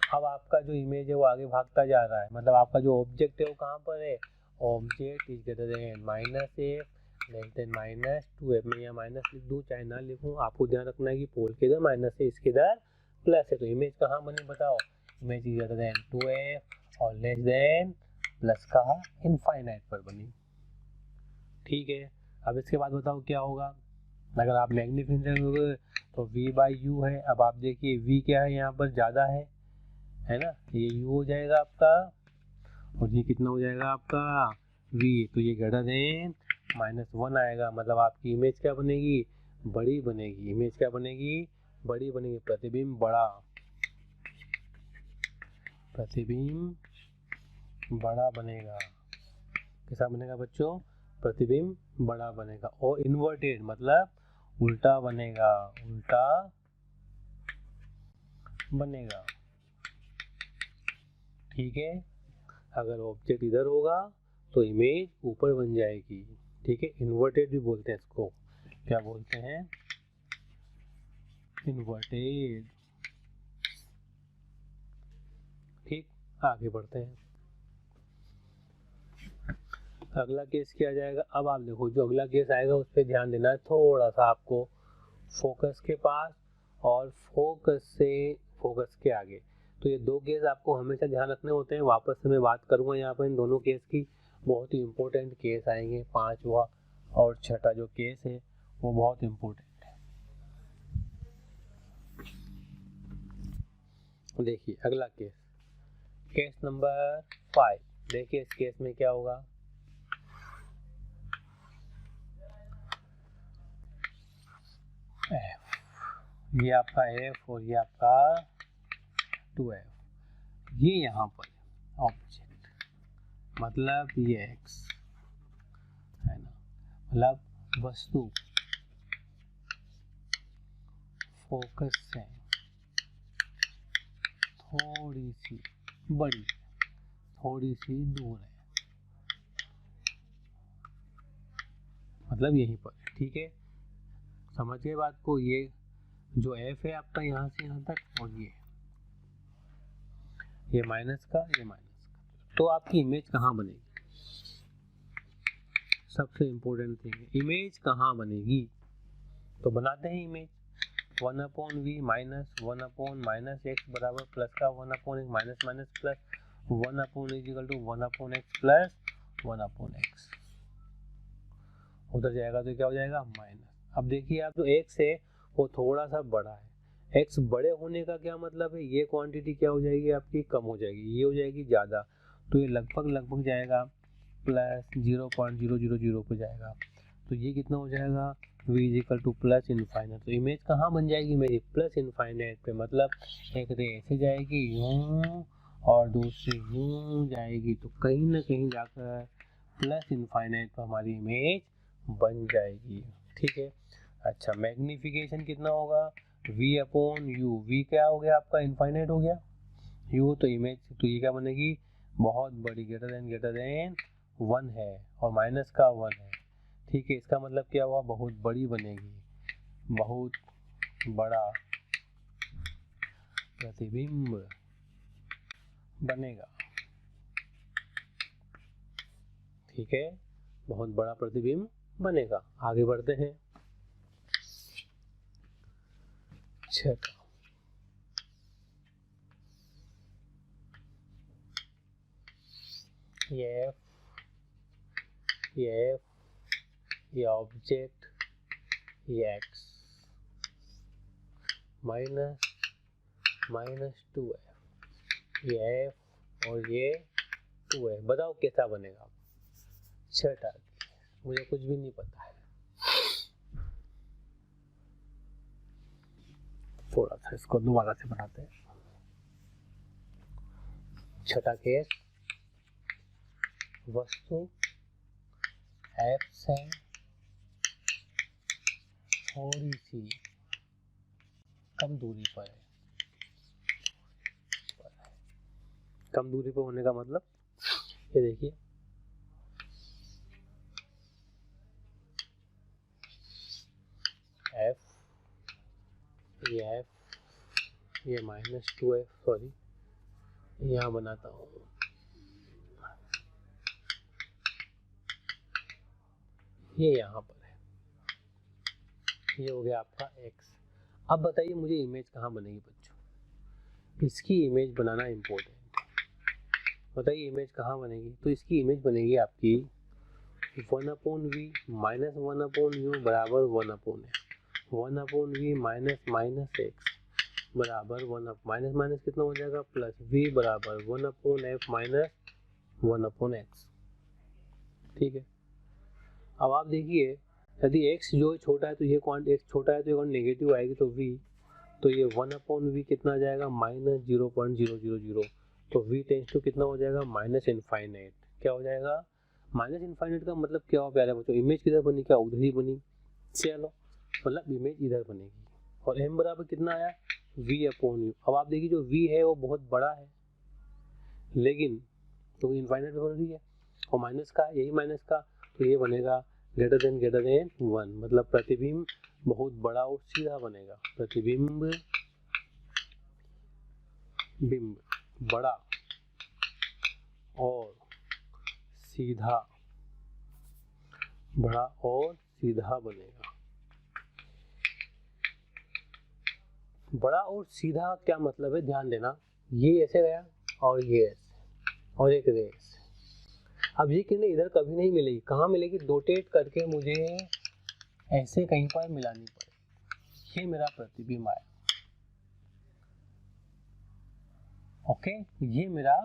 अब आपका जो इमेज है वो आगे भागता जा रहा है, मतलब आपका जो ऑब्जेक्ट है वो कहाँ पर है? Object is greater than minus F less than minus 2f। मैं यहाँ माइनस लिख दूँ चाहे ना लिखूँ, आपको ध्यान रखना है कि पोल के इधर माइनस है, इसके इधर प्लस है। तो इमेज कहाँ बनी बताओ? Image is greater than 2f और लेस देन प्लस कहाँ? इनफाइनाइट पर बनी, ठीक है। अब इसके बाद बताओ क्या होगा? अगर आप मैग्नीफिकेशन करोगे तो v बाई यू है। अब आप देखिए v क्या है यहाँ पर? ज़्यादा है ना, ये u हो जाएगा आपका, और ये कितना हो जाएगा आपका? v, तो ये ग्रेटर देन -1 आएगा। मतलब आपकी इमेज क्या बनेगी? बड़ी बनेगी। इमेज क्या बनेगी? बड़ी बनेगी। प्रतिबिंब बड़ा, प्रतिबिंब बड़ा बनेगा। कैसा बनेगा बच्चों? प्रतिबिंब बड़ा बनेगा। और इन्वर्टेड मतलब उल्टा बनेगा, उल्टा बनेगा, ठीक है। अगर ऑब्जेक्ट इधर होगा तो इमेज ऊपर बन जाएगी, ठीक है। इन्वर्टेड भी बोलते हैं इसको, क्या बोलते हैं? इन्वर्टेड, ठीक। आगे बढ़ते हैं, अगला केस क्या आ जाएगा? अब आप देखो जो अगला केस आएगा उस पर ध्यान देना है थोड़ा सा आपको, फोकस के पास और फोकस से फोकस के आगे। तो ये दो केस आपको हमेशा ध्यान रखने होते हैं। वापस से मैं बात करूंगा यहाँ पर इन दोनों केस की, बहुत ही इम्पोर्टेंट केस आएंगे। 5वां और 6ठा जो केस है वो बहुत इम्पोर्टेंट है। देखिए अगला केस, केस नंबर 5। देखिए इस केस में क्या होगा? F, ये आपका f और ये आपका 2f, ये यहाँ पर ऑब्जेक्ट, मतलब ये x है ना, मतलब वस्तु फोकस से थोड़ी सी बड़ी, थोड़ी सी दूर है, मतलब यहीं पर, ठीक है। समझ गए बात को? ये जो f है आपका यहाँ से यहाँ तक, और ये माइनस का, ये माइनस का, तो आपकी इमेज कहाँ बनेगी? सबसे इम्पोर्टेंट थिंग है इमेज कहाँ बनेगी। तो बनाते हैं इमेज 1/v माइनस 1/-x बराबर प्लस का 1/x minus minus plus 1/(=1/x plus 1/x। उधर जाएगा तो क्या हो जाएगा? माइनस। अब देखिए आप जो x है वो थोड़ा सा बड़ा है। x बड़े होने का क्या मतलब है? ये क्वांटिटी क्या हो जाएगी आपकी? कम हो जाएगी, ये हो जाएगी ज़्यादा। तो ये लगभग जाएगा प्लस 0.000 पे जाएगा। तो ये कितना हो जाएगा? v plus infinite. तो इमेज कहाँ बन जाएगी मेरी? प्लस इनफाइनाइट पे। मतलब एक रे ऐसे जाएगी यूं और दूसरी यूं जाएगी, तो कहीं ना कहीं जाकर प्लस इनफाइनाइट पर हमारी इमेज बन जाएगी, ठीक है। अच्छा, मैग्निफिकेशन कितना होगा? v/u। v क्या हो गया आपका? इनफाइनाइट हो गया। u तो इमेज, तो ये क्या बनेगी? बहुत बड़ी, ग्रेटर देन 1 है और माइनस का 1 है, ठीक है। इसका मतलब क्या हुआ? बहुत बड़ी बनेगी, बहुत बड़ा प्रतिबिंब बनेगा। ठीक है, बहुत बड़ा प्रतिबिंब बनेगा। आगे बढ़ते हैं। छठा, ये ऑब्जेक्ट x माइनस 2f, ये f और ये 2f। बताओ कैसा बनेगा। छठा, मुझे कुछ भी नहीं पता है। थोड़ा सा इसको दोबारा से बनाते हैं। छठा केस, वस्तु f से थोड़ी सी कम दूरी पर है। कम दूरी पर होने का मतलब ये देखिए, ये माइनस 2f, सॉरी यहाँ बनाता हूँ। ये यहाँ पर है, ये हो गया आपका x। अब बताइए मुझे इमेज कहाँ बनेगी बच्चों। इसकी इमेज बनाना इम्पोर्टेंट है। बताइए इमेज कहाँ बनेगी। तो इसकी इमेज बनेगी आपकी 1/v माइनस 1/u बराबर 1/f। 1/v माइनस x बराबर 1 माइनस माइनस कितना हो जाएगा, प्लस v बराबर 1/f माइनस 1/x। ठीक है, अब आप देखिए यदि x जो छोटा है तो ये x छोटा है तो ये नेगेटिव आएगी, तो v, तो ये 1/v कितना आ जाएगा, माइनस 0.000। तो v टेंस टू कितना हो जाएगा, माइनस इनफाइनाइट। क्या हो जाएगा, माइनस इनफाइनाइट का मतलब क्या हो प्यारे बच्चों, इमेज किधर बनी, क्या उधर ही बनी। चलो, मतलब इमेज इधर बनेगी। और m बराबर कितना आया, v/u। अब आप देखिए जो v है वो बहुत बड़ा है, लेकिन तो इनफाइनाइट बन रही है, और माइनस का, यही माइनस का, तो ये बनेगा ग्रेटर देन 1। मतलब प्रतिबिंब बहुत बड़ा और सीधा बनेगा। प्रतिबिंब बड़ा और सीधा, बड़ा और सीधा बनेगा। बड़ा और सीधा क्या मतलब है, ध्यान देना। ये ऐसे गया और ये ऐसे, और एक रेस। अब ये किरणें इधर कभी नहीं मिलेगी, कहाँ मिलेगी, रोटेट करके मुझे ऐसे कहीं पर मिलानी पड़ेगी। ये मेरा प्रतिबिंब आया। ओके, ये मेरा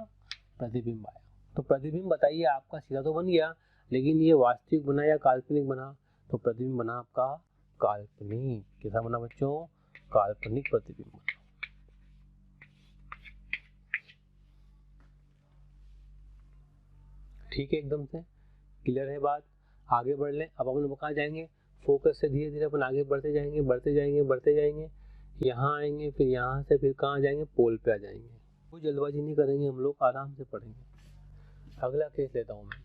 प्रतिबिंब आया। तो प्रतिबिंब बताइए आपका सीधा तो बन गया, लेकिन ये वास्तविक बना या काल्पनिक बना। तो प्रतिबिंब बना आपका काल्पनिक। कैसा बना बच्चों, काल्पनिक प्रतिबिंब बना। ठीक है, एकदम से क्लियर है बात। आगे बढ़ लें। अब अपन कहाँ जाएंगे, फोकस से धीरे धीरे अपन आगे बढ़ते जाएंगे। यहाँ आएंगे, फिर यहाँ से फिर कहाँ जाएंगे, पोल पे आ जाएंगे। कोई जल्दबाजी नहीं करेंगे, हम लोग आराम से पढ़ेंगे। अगला केस लेता हूँ मैं,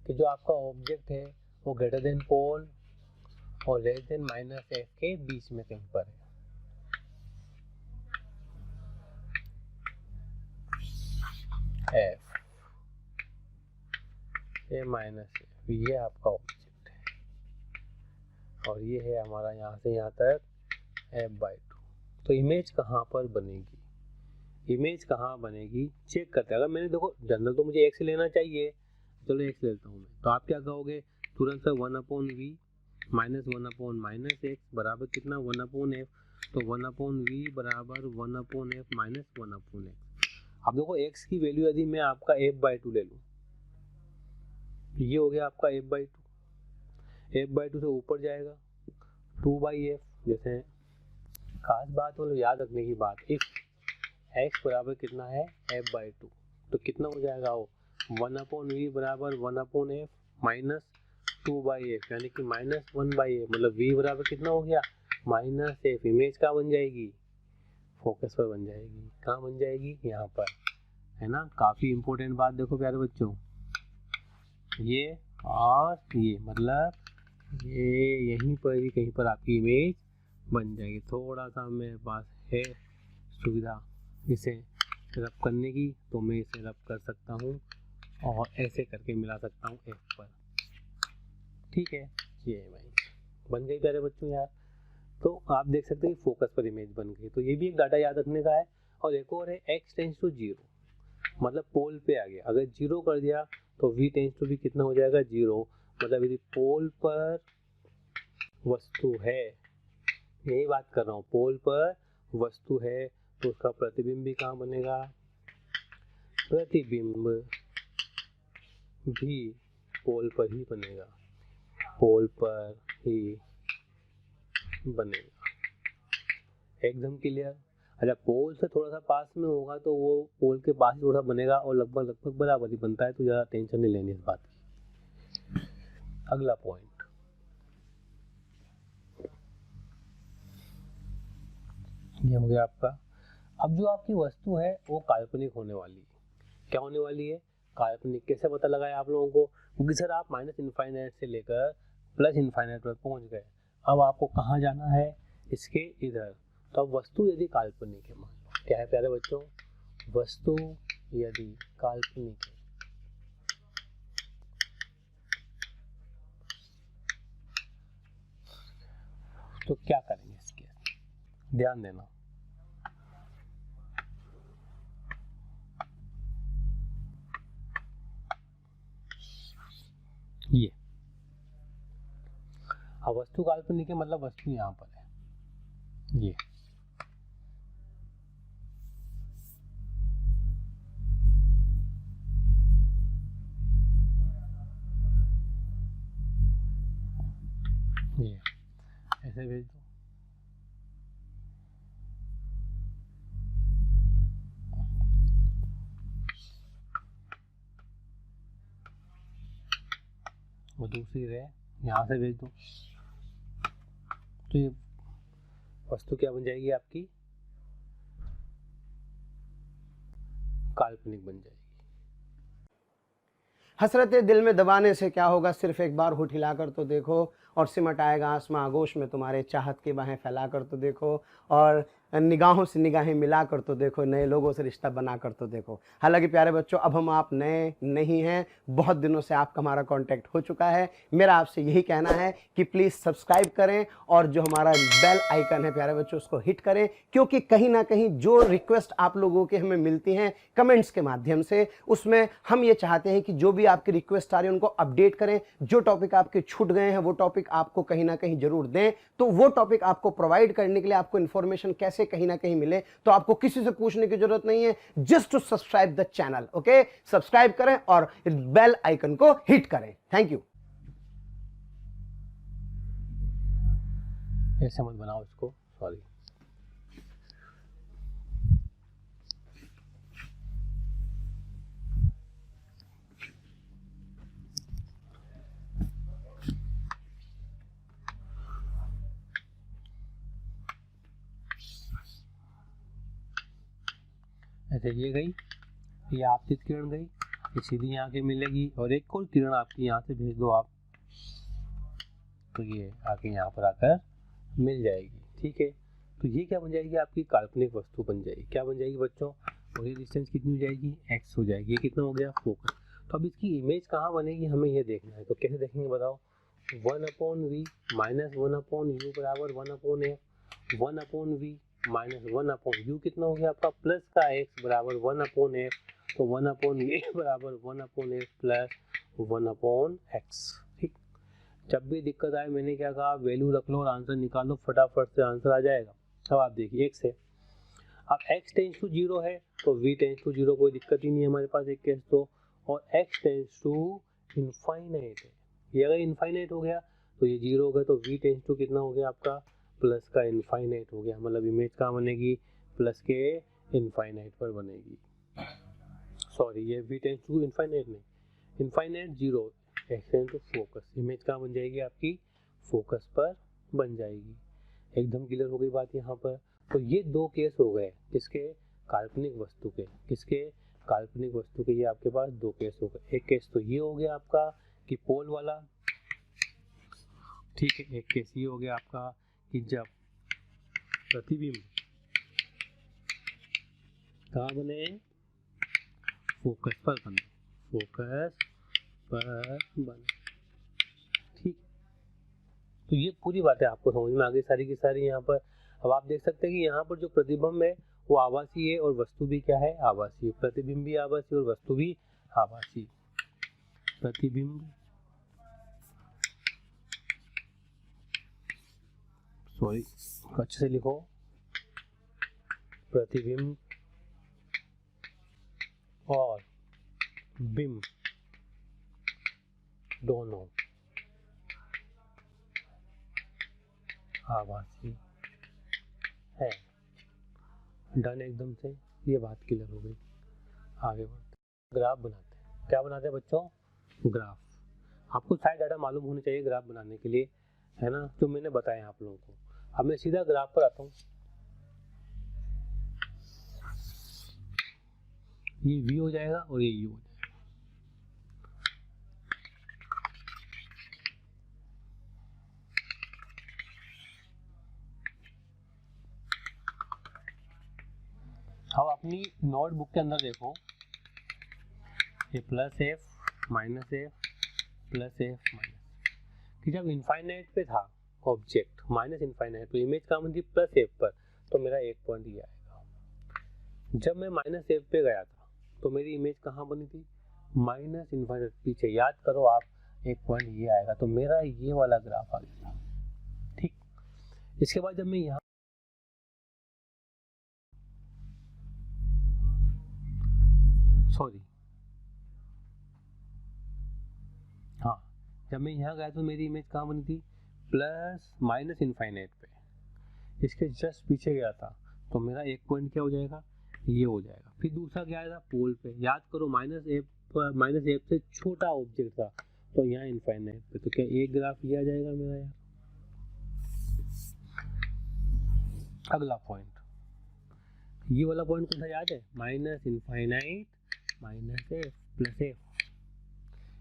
कि जो आपका ऑब्जेक्ट है वो ग्रेटर देन पोल और लेस देन माइनस f के बीच में कहीं पर है। f ये माइनस f, ये आपका ऑब्जेक्ट है, और ये है हमारा यहाँ से यहाँ तक f/2। तो इमेज कहाँ पर बनेगी, इमेज कहाँ बनेगी चेक करते हैं। अगर मैंने देखो जनरल तो मुझे x लेना चाहिए, चलो x लेता हूँ मैं। तो आप क्या कहोगे, तुरंत से 1/v माइनस 1/माइनस x बराबर कितना, 1/f। तो 1/v बराबर 1/f माइनस 1/x। अब देखो x की वैल्यू यदि मैं आपका f/2 ले लूँ, ये हो गया आपका f/2। f/2 से ऊपर जाएगा 2/f। जैसे खास बात हो, याद रखने की बात, इफ x बराबर कितना है, f/2, तो कितना हो जाएगा वो, 1/v बराबर 1/f माइनस 2/f, यानी कि माइनस 1/f। मतलब v बराबर कितना हो गया, माइनस f। इमेज कहाँ बन जाएगी, फोकस पर बन जाएगी। कहाँ बन जाएगी, यहाँ पर, है ना। काफी इंपॉर्टेंट बात देखो प्यारे बच्चों, ये और ये, मतलब ये यहीं पर ही कहीं पर आपकी इमेज बन जाएगी। थोड़ा सा मेरे पास है सुविधा इसे रब करने की, तो मैं इसे रब कर सकता हूँ और ऐसे करके मिला सकता हूँ F पर। ठीक है, ये भाई बन गई प्यारे बच्चों यार। तो आप देख सकते हैं फोकस पर इमेज बन गई। तो ये भी एक डाटा याद रखने का है। और एक और है x टेंस टू 0, मतलब पोल पे आ गया। अगर 0 कर दिया तो v टेंस टू भी कितना हो जाएगा 0, मतलब यदि पोल पर वस्तु है, यही बात कर रहा हूँ, पोल पर वस्तु है तो उसका प्रतिबिंब भी कहाँ बनेगा, प्रतिबिंब भी पोल पर ही बनेगा, पोल पर ही बनेगा। एकदम क्लियर। अच्छा, पोल से थोड़ा सा पास में होगा तो वो पोल के पास ही थोड़ा बनेगा और लगभग लगभग बराबर ही बनता है, तो ज़्यादा टेंशन नहीं लेनी इस बात की। अगला पॉइंट, ये हो गया आपका। अब जो आपकी वस्तु है वो काल्पनिक होने वाली है। क्या होने वाली है, काल्पनिक। कैसे पता लगाया आप लोगों को, क्योंकि सर आप माइनस इनफाइनाइट से लेकर प्लस इनफाइनाइट पर पहुंच गए, अब आपको कहाँ जाना है, इसके इधर। तो अब वस्तु यदि काल्पनिक है, मान लो क्या है प्यारे बच्चों, वस्तु यदि काल्पनिक है तो क्या करेंगे इसके, ध्यान देना। ये अब वस्तु काल्पनिक है मतलब वस्तु यहाँ पर है, ये ऐसे भेज दो। और दूसरी रे यहाँ से भेज दो, तो ये वस्तु क्या बन जाएगी आपकी, काल्पनिक बन जाएगी। हसरतें दिल में दबाने से क्या होगा, सिर्फ एक बार होठ हिलाकर तो देखो, और सिमट आएगा आसमां आगोश में तुम्हारे, चाहत की बाहें फैलाकर तो देखो, और निगाहों से निगाहें मिलाकर तो देखो, नए लोगों से रिश्ता बनाकर तो देखो। हालांकि प्यारे बच्चों, अब हम आप नए नहीं हैं, बहुत दिनों से आपका हमारा कांटेक्ट हो चुका है। मेरा आपसे यही कहना है कि प्लीज़ सब्सक्राइब करें और जो हमारा बेल आइकन है प्यारे बच्चों उसको हिट करें, क्योंकि कहीं ना कहीं जो रिक्वेस्ट आप लोगों के हमें मिलती हैं कमेंट्स के माध्यम से, उसमें हम ये चाहते हैं कि जो भी आपकी रिक्वेस्ट आ रही है उनको अपडेट करें। जो टॉपिक आपके छूट गए हैं वो टॉपिक आपको कहीं ना कहीं जरूर दें। तो वो टॉपिक आपको प्रोवाइड करने के लिए आपको इंफॉर्मेशन कैसे कहीं ना कहीं मिले, तो आपको किसी से पूछने की जरूरत नहीं है, just to subscribe the channel. Okay, subscribe करें और बेल आइकन को हिट करें। Thank you. ऐसे मत बनाओ इसको, सॉरी। ऐसे ये गई, ये आपतित किरण गई, ये सीधी यहाँ के मिलेगी, और एक और किरण आपकी यहाँ से भेज दो आप, तो ये आके यहाँ पर आकर मिल जाएगी। ठीक है, तो ये क्या बन जाएगी, आपकी काल्पनिक वस्तु बन जाएगी। क्या बन जाएगी बच्चों, और ये डिस्टेंस कितनी हो जाएगी, x हो जाएगी। ये कितना हो गया, फोकस। तो अब इसकी इमेज कहाँ बनेगी हमें ये देखना है। तो कैसे देखेंगे बताओ, 1/v माइनस 1/u बराबर 1/a, 1/v माइनस 1/u कितना हो गया आपका, प्लस का x बराबर 1/a, तो 1/a बराबर 1/x प्लस 1/x। ठीक, जब भी दिक्कत आए मैंने क्या कहा, वैल्यू रख लो और आंसर निकालो, फटाफट से आंसर आ जाएगा। अब आप देखिए x है, अब x टेंस टू 0 है तो v टेंस टू 0, कोई दिक्कत ही नहीं है हमारे पास एक केस तो, और x टेंस टू इनफाइनाइट है, ये अगर इनफाइनाइट हो गया तो ये 0 हो गया, तो v टेंस टू कितना हो गया आपका, प्लस का इनफाइनाइट हो गया, मतलब इमेज कहाँ बनेगी, प्लस के इनफाइनाइट पर बनेगी। सॉरी, ये v टेंस टू इनफाइनाइट नहीं, infinite 0, x tends to focus, image कहाँ बन जाएगी आपकी, फोकस पर बन जाएगी। एकदम क्लियर हो गई बात यहाँ पर। तो ये दो केस हो गए, किसके, काल्पनिक वस्तु के, किसके, काल्पनिक वस्तु के। ये आपके पास दो केस हो गए। एक केस तो ये हो गया आपका कि पोल वाला, ठीक है। एक केस ये हो गया आपका कि जब प्रतिबिंब कहाँ बने, फोकस पर बने, फोकस पर बने। ठीक, तो ये पूरी बातें आपको समझ में आ गई सारी की सारी यहाँ पर। अब आप देख सकते हैं कि यहाँ पर जो प्रतिबिंब है वो आभासी है और वस्तु भी क्या है, आभासी। प्रतिबिंब भी आभासी और वस्तु भी आभासी। प्रतिबिंब, सॉरी अच्छे से लिखो, प्रतिबिंब और बिंब दोनों आभासी है। डन एकदम से, ये बात क्लियर हो गई। आगे बढ़ते, ग्राफ बनाते हैं। क्या बनाते हैं बच्चों, ग्राफ। आपको सारे डाटा मालूम होने चाहिए ग्राफ बनाने के लिए, है ना, जो मैंने बताया आप लोगों को। अब मैं सीधा ग्राफ पर आता हूँ। ये V हो जाएगा और ये U हो जाएगा। अब अपनी नोटबुक के अंदर देखो, ये plus F minus F plus F minus, कि जब इनफाइनाइट पे था ऑब्जेक्ट, माइनस इनफाइनाइट पे इमेज कहाँ बनी थी, प्लस एफ पर, तो मेरा एक पॉइंट ये आएगा। जब मैं माइनस एफ पे गया था तो मेरी इमेज कहाँ बनी थी, माइनस इनफाइनाइट पीछे, याद करो आप, एक पॉइंट ये आएगा, तो मेरा ये वाला ग्राफ आ गया। ठीक, इसके बाद जब मैं यहाँ, सॉरी हाँ, जब मैं यहाँ गया तो मेरी इमेज कहाँ बनी थी, प्लस माइनस इनफाइनाइट पे, इसके जस्ट पीछे गया था, तो मेरा एक पॉइंट क्या हो जाएगा, ये हो जाएगा। फिर दूसरा क्या आएगा, पोल पे, याद करो माइनस एफ से छोटा ऑब्जेक्ट था, तो यहाँ इनफाइनाइट पे, तो क्या एक ग्राफ ये आ जाएगा मेरा यार। अगला पॉइंट, ये वाला पॉइंट कौन सा याद है, minus infinite minus F plus F,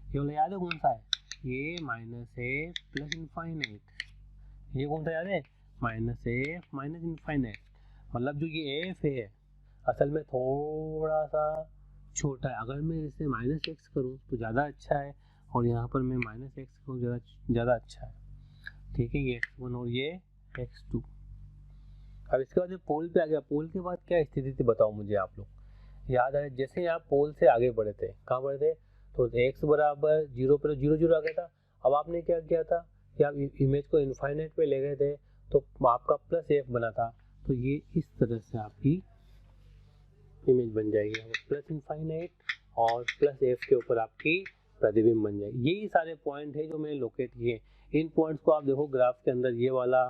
ये वाला याद है कौन सा है, ये माइनस एफ प्लस इनफाइनाइट, ये कौन सा याद है, माइनस एफ माइनस इनफाइनाइट। मतलब जो ये एफ है असल में थोड़ा सा छोटा है, अगर मैं इसे माइनस एक्स करूँ तो ज़्यादा अच्छा है, और यहाँ पर मैं माइनस एक्स करूँ ज़्यादा अच्छा है। ठीक है, ये x1 और ये x2। अब इसके बाद पोल पे आ गया, पोल के बाद क्या स्थिति थी बताओ मुझे आप लोग। याद है जैसे आप पोल से आगे बढ़े थे, कहाँ बढ़े थे, तो x बराबर 0 पर 0 0 आ गया था। अब आपने क्या किया था कि आप इमेज को इनफाइनाइट पे ले गए थे, तो आपका प्लस एफ बना था, तो ये इस तरह से आपकी इमेज बन जाएगी, प्लस इनफाइनाइट और प्लस एफ के ऊपर आपकी प्रतिबिंब बन जाएगी। यही सारे पॉइंट है जो मैंने लोकेट किए। इन पॉइंट्स को आप देखो ग्राफ के अंदर, ये वाला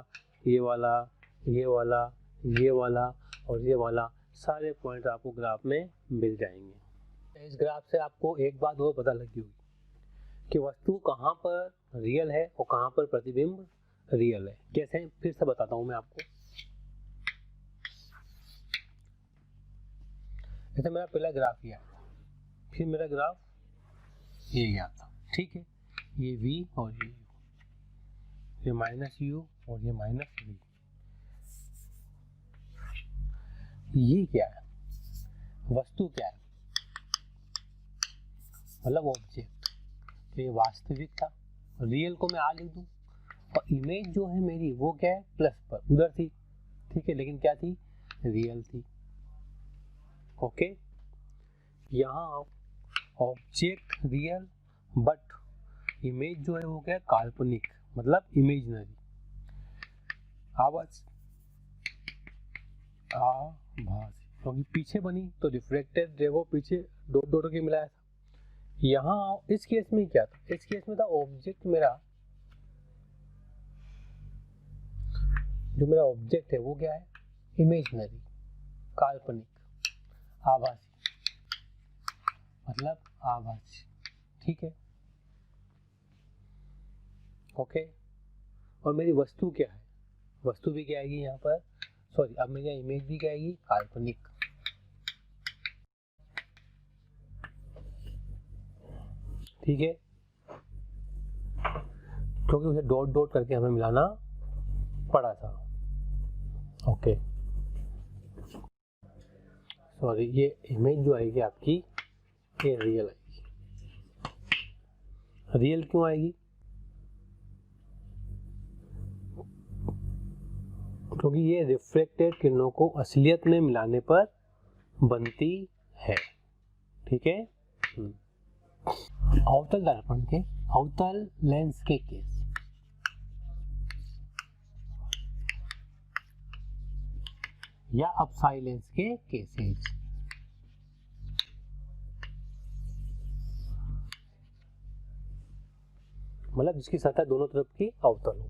ये वाला ये वाला ये वाला और ये वाला, सारे पॉइंट आपको ग्राफ में मिल जाएंगे। इस ग्राफ से आपको एक बात और पता लगी होगी कि वस्तु कहाँ पर रियल है और कहाँ पर प्रतिबिंब रियल है। कैसे, फिर से बताता हूँ मैं आपको। जैसे मेरा पहला ग्राफ ये आता, फिर मेरा ग्राफ ये आता, ठीक है, ये v और ये u, ये माइनस u और ये माइनस v। ये क्या है, वस्तु क्या है, मतलब ऑब्जेक्ट। तो ये वास्तविक था, रियल को मैं आ लिख दूं, और इमेज जो है मेरी वो क्या है, प्लस पर उधर थी, ठीक है, लेकिन क्या थी, रियल थी। ओके, यहाँ ऑब्जेक्ट रियल बट इमेज जो है वो क्या है, काल्पनिक, मतलब इमेजिनरी। आभासी, क्योंकि पीछे बनी तो रिफ्लेक्टेड देखो पीछे डॉट डॉट के मिलाया था। यहाँ इस केस में क्या था, इस केस में था ऑब्जेक्ट मेरा, जो मेरा ऑब्जेक्ट है वो क्या है, इमेजिनरी, काल्पनिक, आभासी, मतलब आभासी, ठीक है, ओके। और मेरी वस्तु क्या है, वस्तु भी क्या आएगी यहाँ पर, सॉरी अब मेरी इमेज भी क्या आएगी, काल्पनिक। ठीक है, क्योंकि उसे डॉट डॉट करके हमें मिलाना पड़ा था। ओके, सॉरी, ये इमेज जो आएगी आपकी ये रियल आएगी। रियल क्यों आएगी? क्योंकि ये रिफ्लेक्टेड किरणों को असलियत में मिलाने पर बनती है। ठीक है। अवतल दर्पण के अवतल लेंस के केस, या अपसाई लेंस के केसेस। मतलब जिसकी सतह दोनों तरफ की अवतल हो।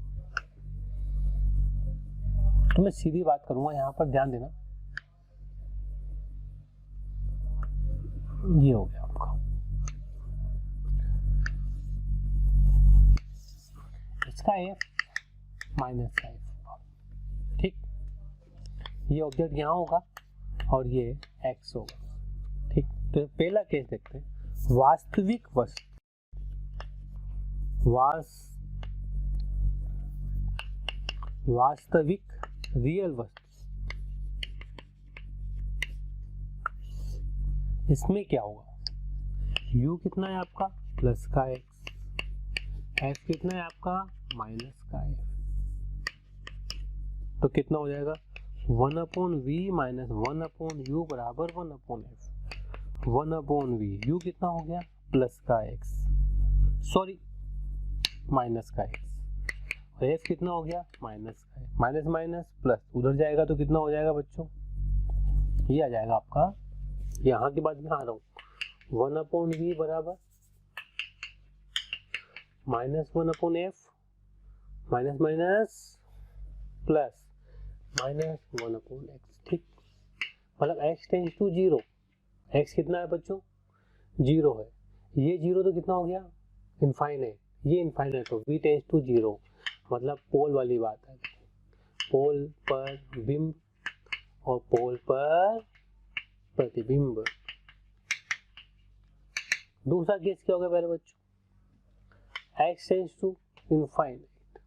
तो मैं सीधी बात करूंगा, यहां पर ध्यान देना। ये हो गया आपका, इसका एफ माइनस का एफ। ठीक, ये ऑब्जेक्ट यहाँ होगा और ये एक्स होगा। ठीक, तो पहला केस देखते हैं। वास्तविक वस्तु, वास्तविक रियल वस्तु, इसमें क्या होगा? u कितना है आपका? प्लस का x, f कितना है आपका? माइनस का f। तो कितना हो जाएगा? 1/v माइनस 1/u बराबर 1/f। 1/v, u कितना हो गया? प्लस का x, सॉरी माइनस का x, और f कितना हो गया? माइनस का x। माइनस माइनस प्लस, उधर जाएगा तो कितना हो जाएगा बच्चों? ये आ जाएगा आपका, यहाँ की बात में आ रहा हूँ, 1/v बराबर minus 1/f minus minus plus minus 1/x। ठीक, मतलब x टेंस टू 0। x कितना है बच्चों? 0 है। ये 0 तो कितना हो गया? इनफाइनाइट। ये इनफाइनाइट हो, v टेंस टू 0, मतलब पोल वाली बात है। पोल पर बिंब और पोल पर प्रतिबिंब। दूसरा केस क्या होगा मेरे बच्चों? x टेंस टू इनफाइनाइट,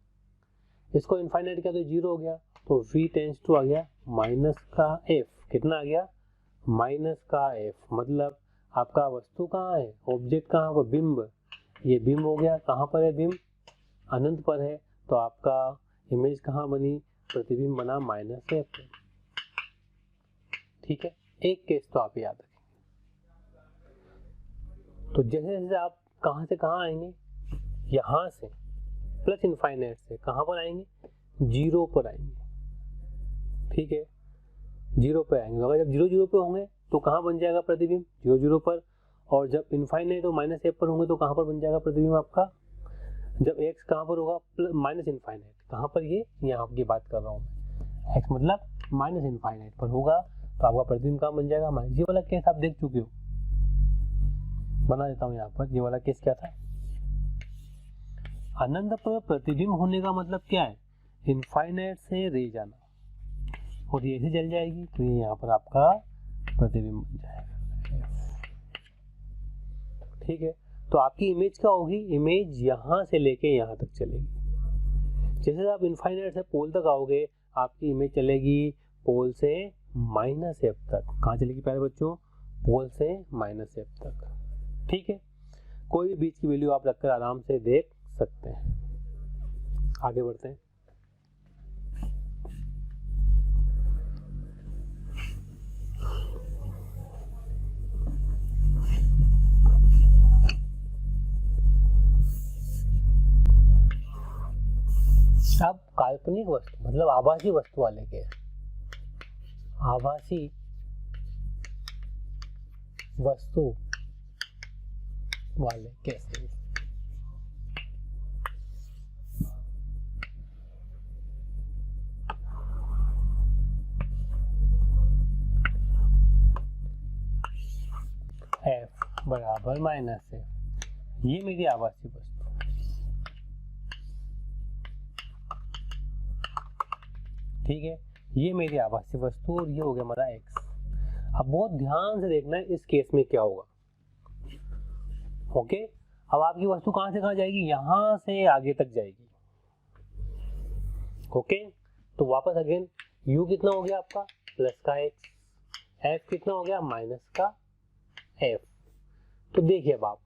इसको इनफाइनाइट किया तो 0 हो गया, तो v टेंस टू आ गया माइनस का f। कितना आ गया? माइनस का f। मतलब आपका वस्तु कहाँ है? ऑब्जेक्ट कहाँ पर? बिंब। ये बिंब हो गया, कहाँ पर है बिंब? अनंत पर है, तो आपका इमेज कहाँ बनी? प्रतिबिंब बना माइनस f। ठीक है, एक केस तो आप याद रखें। तो जैसे जैसे आप कहाँ से कहाँ आएंगे? यहाँ से प्लस इनफाइनाइट से कहाँ पर आएंगे? 0 पर आएंगे। ठीक है, 0 पे आएंगे। अगर जब 0 0 पे होंगे तो कहाँ बन जाएगा प्रतिबिंब? 0 0 पर। और जब इनफाइनाइट और माइनस f पर होंगे तो कहाँ पर बन जाएगा प्रतिबिंब आपका? जब x कहाँ पर होगा? Minus infinite. कहाँ पर? ये यहाँ की बात कर रहा हूँ मैं। x मतलब माइनस इनफाइनाइट पर होगा, तो आपका प्रतिबिंब कहाँ बन जाएगा? माइनस। ये वाला केस आप देख चुके हो, बना देता हूँ यहाँ पर। ये वाला केस क्या था? अनंत पर प्रतिबिंब होने का मतलब क्या है? इनफाइनाइट से रे जाना, और ये ऐसे जल जाएगी तो ये यहाँ पर आपका प्रतिबिंब बन जाएगा। ठीक है, तो आपकी इमेज क्या होगी? इमेज यहाँ से लेके यहाँ तक चलेगी। जैसे आप इनफाइनाइट से पोल तक आओगे, आपकी इमेज चलेगी पोल से माइनस f तक। कहाँ चलेगी प्यारे बच्चों? पोल से माइनस f तक। ठीक है, कोई भी बीच की वैल्यू आप रखकर आराम से देख सकते हैं। आगे बढ़ते हैं। अब काल्पनिक वस्तु मतलब आभासी वस्तु वाले के, आभासी वस्तु वाले कैसे? f बराबर माइनस है, ये मेरी आभासी वस्तु। ठीक है, ये मेरी आभासी वस्तु और ये हो गया हमारा x। अब बहुत ध्यान से देखना है इस केस में क्या होगा। ओके, अब आपकी वस्तु कहां से कहां जाएगी? यहां से आगे तक जाएगी। ओके, तो वापस अगेन u कितना हो गया आपका? प्लस का x, एफ कितना हो गया माइनस का एफ। तो देखिए अब आप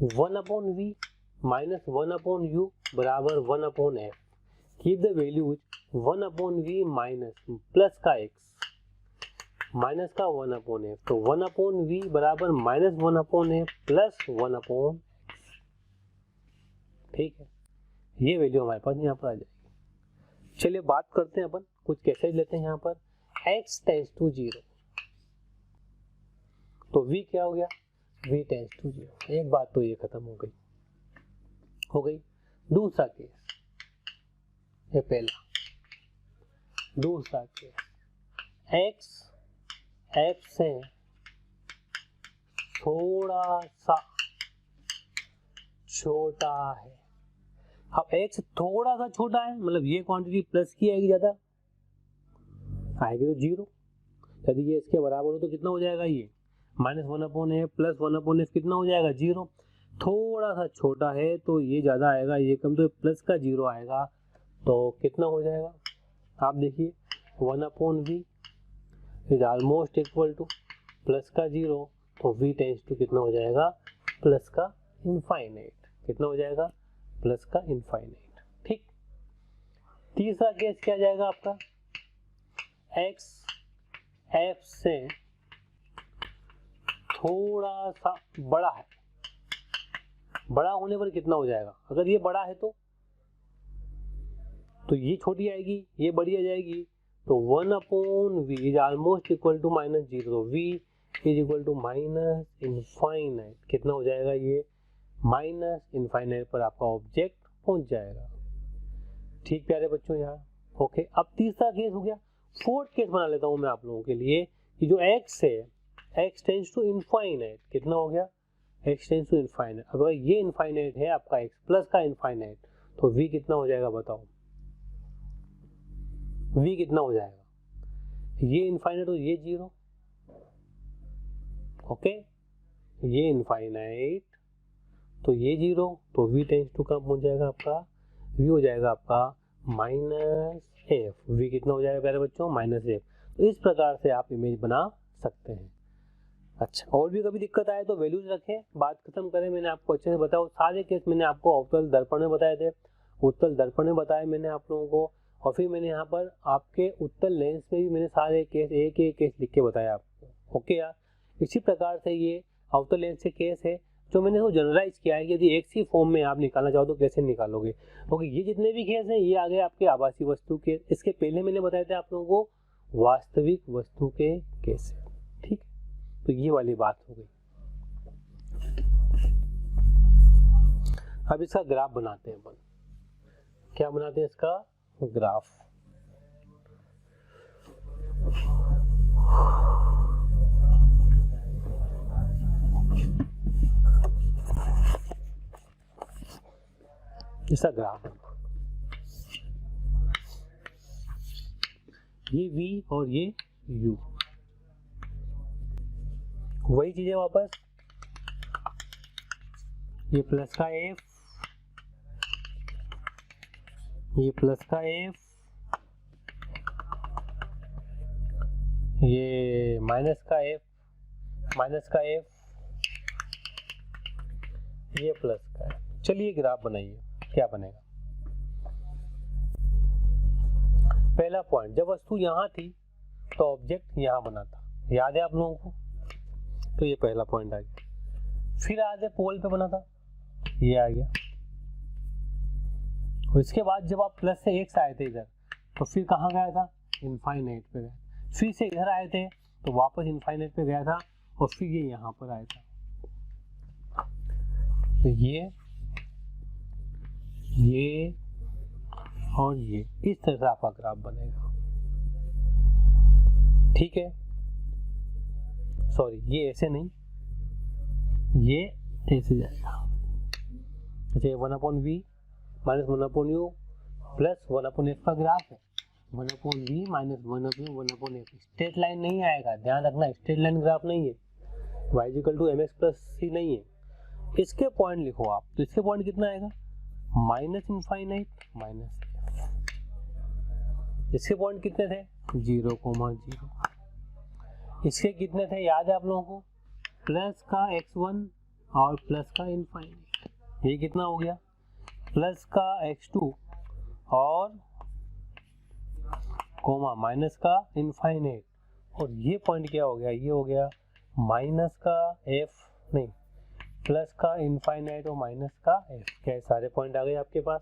1/v माइनस 1/u बराबर 1/f। Keep the values 1/v minus plus का x माइनस का 1/f। तो 1/v बराबर माइनस 1/f प्लस 1/x। ठीक है, ये वैल्यू हमारे पास यहाँ पर आ जाएगी। चलिए बात करते हैं अपन कुछ कैसे लेते हैं यहाँ पर x टेंड्स टू 0। तो v क्या हो गया v टेंड्स टू 0। एक बात तो ये खत्म हो गई। दूसरा केस, ये पहला। दूसरा केस x f से थोड़ा सा छोटा है। अब x थोड़ा सा छोटा है मतलब ये क्वांटिटी प्लस की आएगी, ज्यादा आएगी तो 0। यदि ये इसके बराबर हो तो कितना हो जाएगा, ये माइनस 1/f प्लस 1/f कितना हो जाएगा 0। थोड़ा सा छोटा है तो ये ज्यादा आएगा, ये कम, तो प्लस का 0 आएगा तो कितना हो जाएगा आप देखिए 1/v is almost equal two plus का 0। तो v टेंड्स टू कितना हो जाएगा प्लस का इनफाइनाइट। कितना हो जाएगा प्लस का इनफाइनाइट। ठीक, तीसरा केस क्या जाएगा आपका x f से थोड़ा सा बड़ा है। बड़ा होने पर कितना हो जाएगा, अगर ये बड़ा है तो ये छोटी आएगी, ये बड़ी आ जाएगी। तो 1/v is almost equal to minus 0। तो v is equal to minus infinite. कितना हो जाएगा, ये माइनस इनफाइनाइट पर आपका ऑब्जेक्ट पहुंच जाएगा। ठीक प्यारे बच्चों यहाँ ओके। अब तीसरा केस हो गया। फोर्थ केस बना लेता हूं मैं आप लोगों के लिए कि जो x है x टेंड्स टू इनफाइनाइट। कितना हो गया x टेंड्स टू इनफाइनाइट। अब अगर ये इनफाइनाइट है आपका x प्लस का इनफाइनाइट तो v कितना हो जाएगा बताओ, v कितना हो जाएगा, ये इनफाइनाइट तो ये 0। ओके, ये इनफाइनाइट तो ये 0। तो v टेंड्स टू कम हो जाएगा आपका, v हो जाएगा आपका माइनस f। v कितना हो जाएगा प्यारे बच्चों माइनस f। तो इस प्रकार से आप इमेज बना सकते हैं। अच्छा, और भी कभी दिक्कत आए तो वैल्यूज रखें, बात खत्म करें। मैंने आपको अच्छे से बताया, सारे केस मैंने आपको अवतल दर्पण में बताए थे, उत्तल दर्पण में बताए मैंने आप लोगों को, और फिर मैंने यहाँ पर आपके उत्तल लेंस में भी मैंने सारे केस एक एक केस लिख के बताया आपको। ओके यार, इसी प्रकार से ये अवतल लेंस के केस है जो मैंने वो जनरलाइज किया है कि यदि एक सी फॉर्म में आप निकालना चाहो तो कैसे निकालोगे। ओके, ये जितने भी केस हैं ये आ गए आपके आभासी वस्तु के। इसके पहले मैंने बताए थे आप लोगों को वास्तविक वस्तु के केस। ठीक, तो ये वाली बात हो गई। अब इसका ग्राफ बनाते हैं अपन। क्या बनाते हैं इसका ग्राफ। इसका ग्राफ ये v और ये u, वही चीजें वापस, ये प्लस का f, ये प्लस का f, ये माइनस का f, माइनस का f, ये प्लस का f। चलिए ग्राफ बनाइए, क्या बनेगा। पहला पॉइंट, जब वस्तु यहाँ थी तो ऑब्जेक्ट यहाँ बना था, याद है आप लोगों को। तो ये पहला पॉइंट आ गया। फिर आगे पोल पे बना था, ये आ गया। और इसके बाद जब आप प्लस से x आए थे इधर तो फिर कहाँ गया था, इनफाइनाइट पे गया। फिर से इधर आए थे तो वापस इनफाइनाइट पे गया था और फिर ये यहाँ पर आया था। तो ये और ये इस तरह से आपका ग्राफ बनेगा। ठीक है, सॉरी ये ऐसे नहीं, ये ऐसे जाएगा। अच्छा, 1/v minus 1/u plus 1/f का ग्राफ है। 1/v minus 1/u 1/f straight line नहीं आएगा, ध्यान रखना, स्ट्रेट लाइन ग्राफ नहीं है। y = mx + c नहीं है। इसके पॉइंट लिखो आप, तो इसके पॉइंट कितना आएगा, माइनस इनफाइनाइट माइनस। इसके पॉइंट कितने थे, 0,0। इसके कितने थे याद है आप लोगों को? प्लस का x1 और प्लस का इनफाइनाइट, ये कितना हो गया? प्लस का x2 और कोमा माइनस का इनफाइनाइट, और ये पॉइंट क्या हो गया? ये हो गया माइनस का f, नहीं प्लस का इनफाइनाइट और माइनस का f। क्या सारे पॉइंट आ गए आपके पास?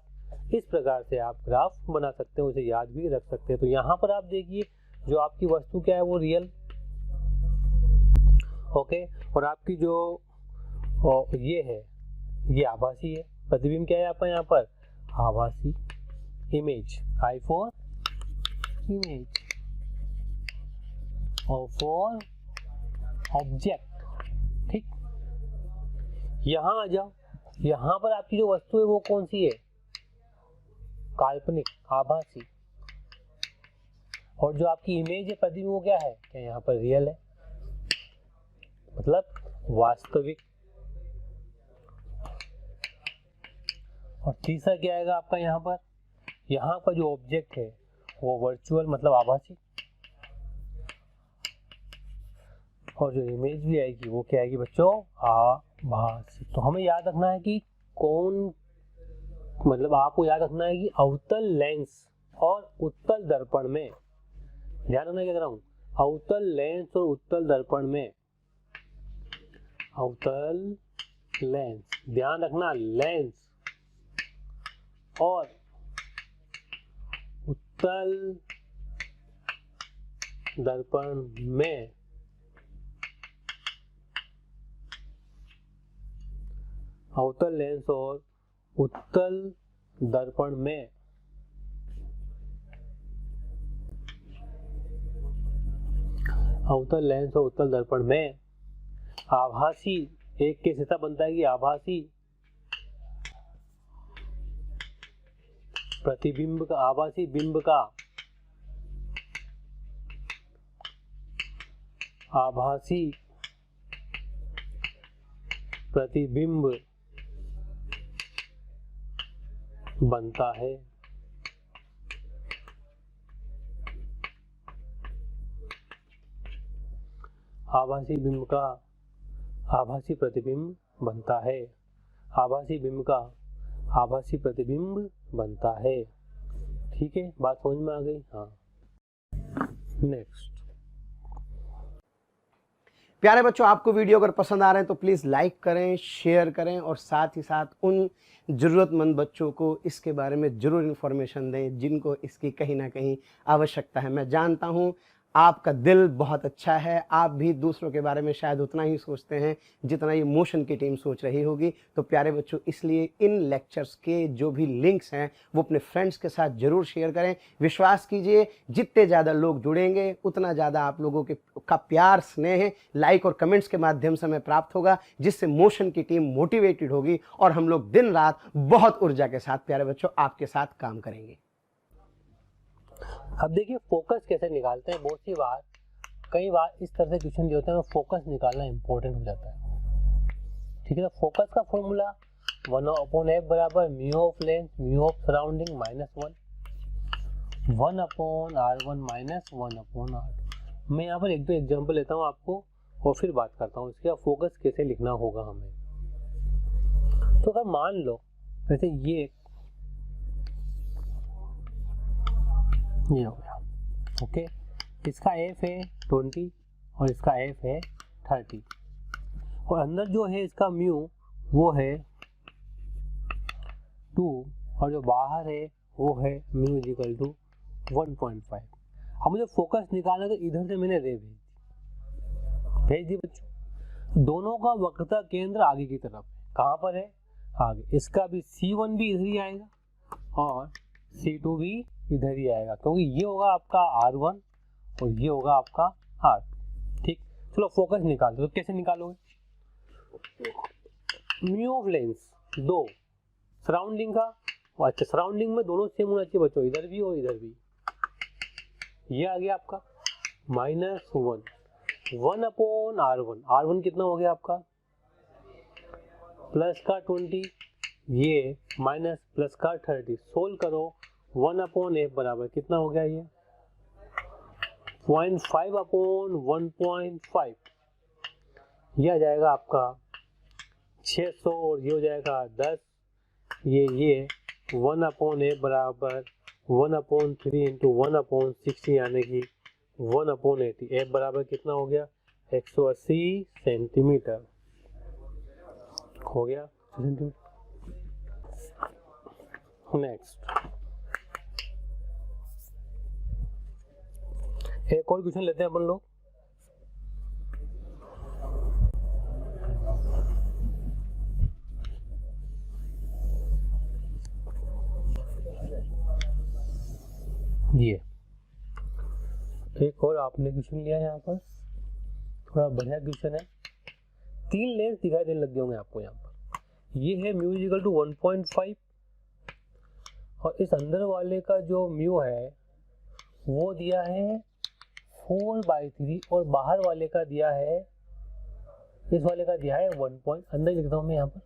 इस प्रकार से आप ग्राफ बना सकते हो, उसे याद भी रख सकते हैं। तो यहाँ पर आप देखिए जो आपकी वस्तु क्या है वो रियल, ओके, और आपकी जो ये है ये आभासी है। प्रतिबिंब क्या है आपका यहाँ पर? आभासी। इमेज, आई फॉर इमेज और फॉर ऑब्जेक्ट। ठीक, यहाँ आ जाओ। यहाँ पर आपकी जो वस्तु है वो कौन सी है? काल्पनिक, आभासी। और जो आपकी इमेज है प्रतिबिंब वो क्या है? क्या यहाँ पर रियल है, मतलब वास्तविक। और तीसरा क्या आएगा आपका यहाँ पर? यहाँ पर जो ऑब्जेक्ट है वो वर्चुअल, मतलब आभासी। और जो इमेज भी आएगी वो क्या आएगी बच्चों? आभासी। तो हमें याद रखना है कि कौन, मतलब आपको याद रखना है कि अवतल लेंस और उत्तल दर्पण में, ध्यान रखना क्या कर रहा हूँ, अवतल लेंस और उत्तल दर्पण में, अवतल लेंस, ध्यान रखना, लेंस और उत्तल दर्पण में अवतल लेंस और उत्तल दर्पण में अवतल लेंस और उत्तल दर्पण में आभासी, एक के हिस्सा बनता है कि आभासी प्रतिबिंब का, आभासी बिंब का, आभासी प्रतिबिंब बनता है। आभासी बिंब का आभासी प्रतिबिंब बनता है। आभासी बिंब का आभासी प्रतिबिंब बनता है। ठीक है, बात समझ में आ गई? हाँ, नेक्स्ट। प्यारे बच्चों, आपको वीडियो अगर पसंद आ रहे हैं तो प्लीज़ लाइक करें, शेयर करें और साथ ही साथ उन ज़रूरतमंद बच्चों को इसके बारे में ज़रूर इन्फॉर्मेशन दें जिनको इसकी कहीं ना कहीं आवश्यकता है। मैं जानता हूं आपका दिल बहुत अच्छा है, आप भी दूसरों के बारे में शायद उतना ही सोचते हैं जितना ये मोशन की टीम सोच रही होगी। तो प्यारे बच्चों, इसलिए इन लेक्चर्स के जो भी लिंक्स हैं वो अपने फ्रेंड्स के साथ ज़रूर शेयर करें। विश्वास कीजिए, जितने ज़्यादा लोग जुड़ेंगे उतना ज़्यादा आप लोगों का प्यार, स्नेह, लाइक और कमेंट्स के माध्यम से हमें प्राप्त होगा, जिससे मोशन की टीम मोटिवेटेड होगी और हम लोग दिन रात बहुत ऊर्जा के साथ प्यारे बच्चों आपके साथ काम करेंगे। अब देखिए फोकस कैसे निकालते हैं। बहुत सी बार, कई बार इस तरह से क्वेश्चन जो होते हैं फोकस निकालना इंपॉर्टेंट हो जाता है। ठीक है, तो फोकस का फॉर्मूला 1/f बराबर mu of lens mu of surrounding -1, 1/r1 -1/r2। मैं यहाँ पर एक दो एग्जांपल लेता हूँ आपको और फिर बात करता हूँ इसके फोकस कैसे लिखना होगा हमें। तो अगर मान लो जैसे ये हो गया, ओके, इसका f है 20 और इसका f है 30 और अंदर जो है इसका म्यू वो है 2 और जो बाहर है वो है म्यू इक्वल टू 1.5। अब मुझे फोकस निकालना तो इधर से मैंने रे भेज दी बच्चों। दोनों का वक्रता केंद्र आगे की तरफ है। कहाँ पर है? आगे। इसका भी C1 भी इधर ही आएगा और C2 भी इधर ही आएगा, क्योंकि ये होगा आपका R1 और ये होगा आपका R2। ठीक, चलो फोकस निकाल दो। तो कैसे निकालोगे? म्यू ऑफ लेंस 2, सराउंडिंग का, अच्छा सराउंडिंग में दोनों सेम होना चाहिए बच्चों, इधर भी और इधर भी। ये आ गया आपका -1, 1/r1। R1 कितना हो गया आपका? प्लस का 20, ये माइनस प्लस का 30। सोल्व करो, 1/f बराबर कितना हो गया? ये 0.5 अपॉन 1.5, ये आ जाएगा आपका 600 और ये हो जाएगा 10, ये 1 अपॉन ए बराबर 1 अपॉन 3 इंटू 1 अपॉन 60 यानी कि 1 अपॉन 80। ए बराबर कितना हो गया 180 सेंटीमीटर हो गया। नेक्स्ट एक और क्वेश्चन लेते हैं अपन लोग। ये एक और आपने क्वेश्चन लिया है यहाँ पर, थोड़ा बढ़िया क्वेश्चन है। 3 लेंस दिखाई देने लग गए होंगे आपको यहाँ पर। ये है म्यू इक्वल टू 1.5 और इस अंदर वाले का जो म्यू है वो दिया है 4/3 और बाहर वाले का दिया है, इस वाले का दिया है 1. अंदर लिखता हूँ मैं यहाँ पर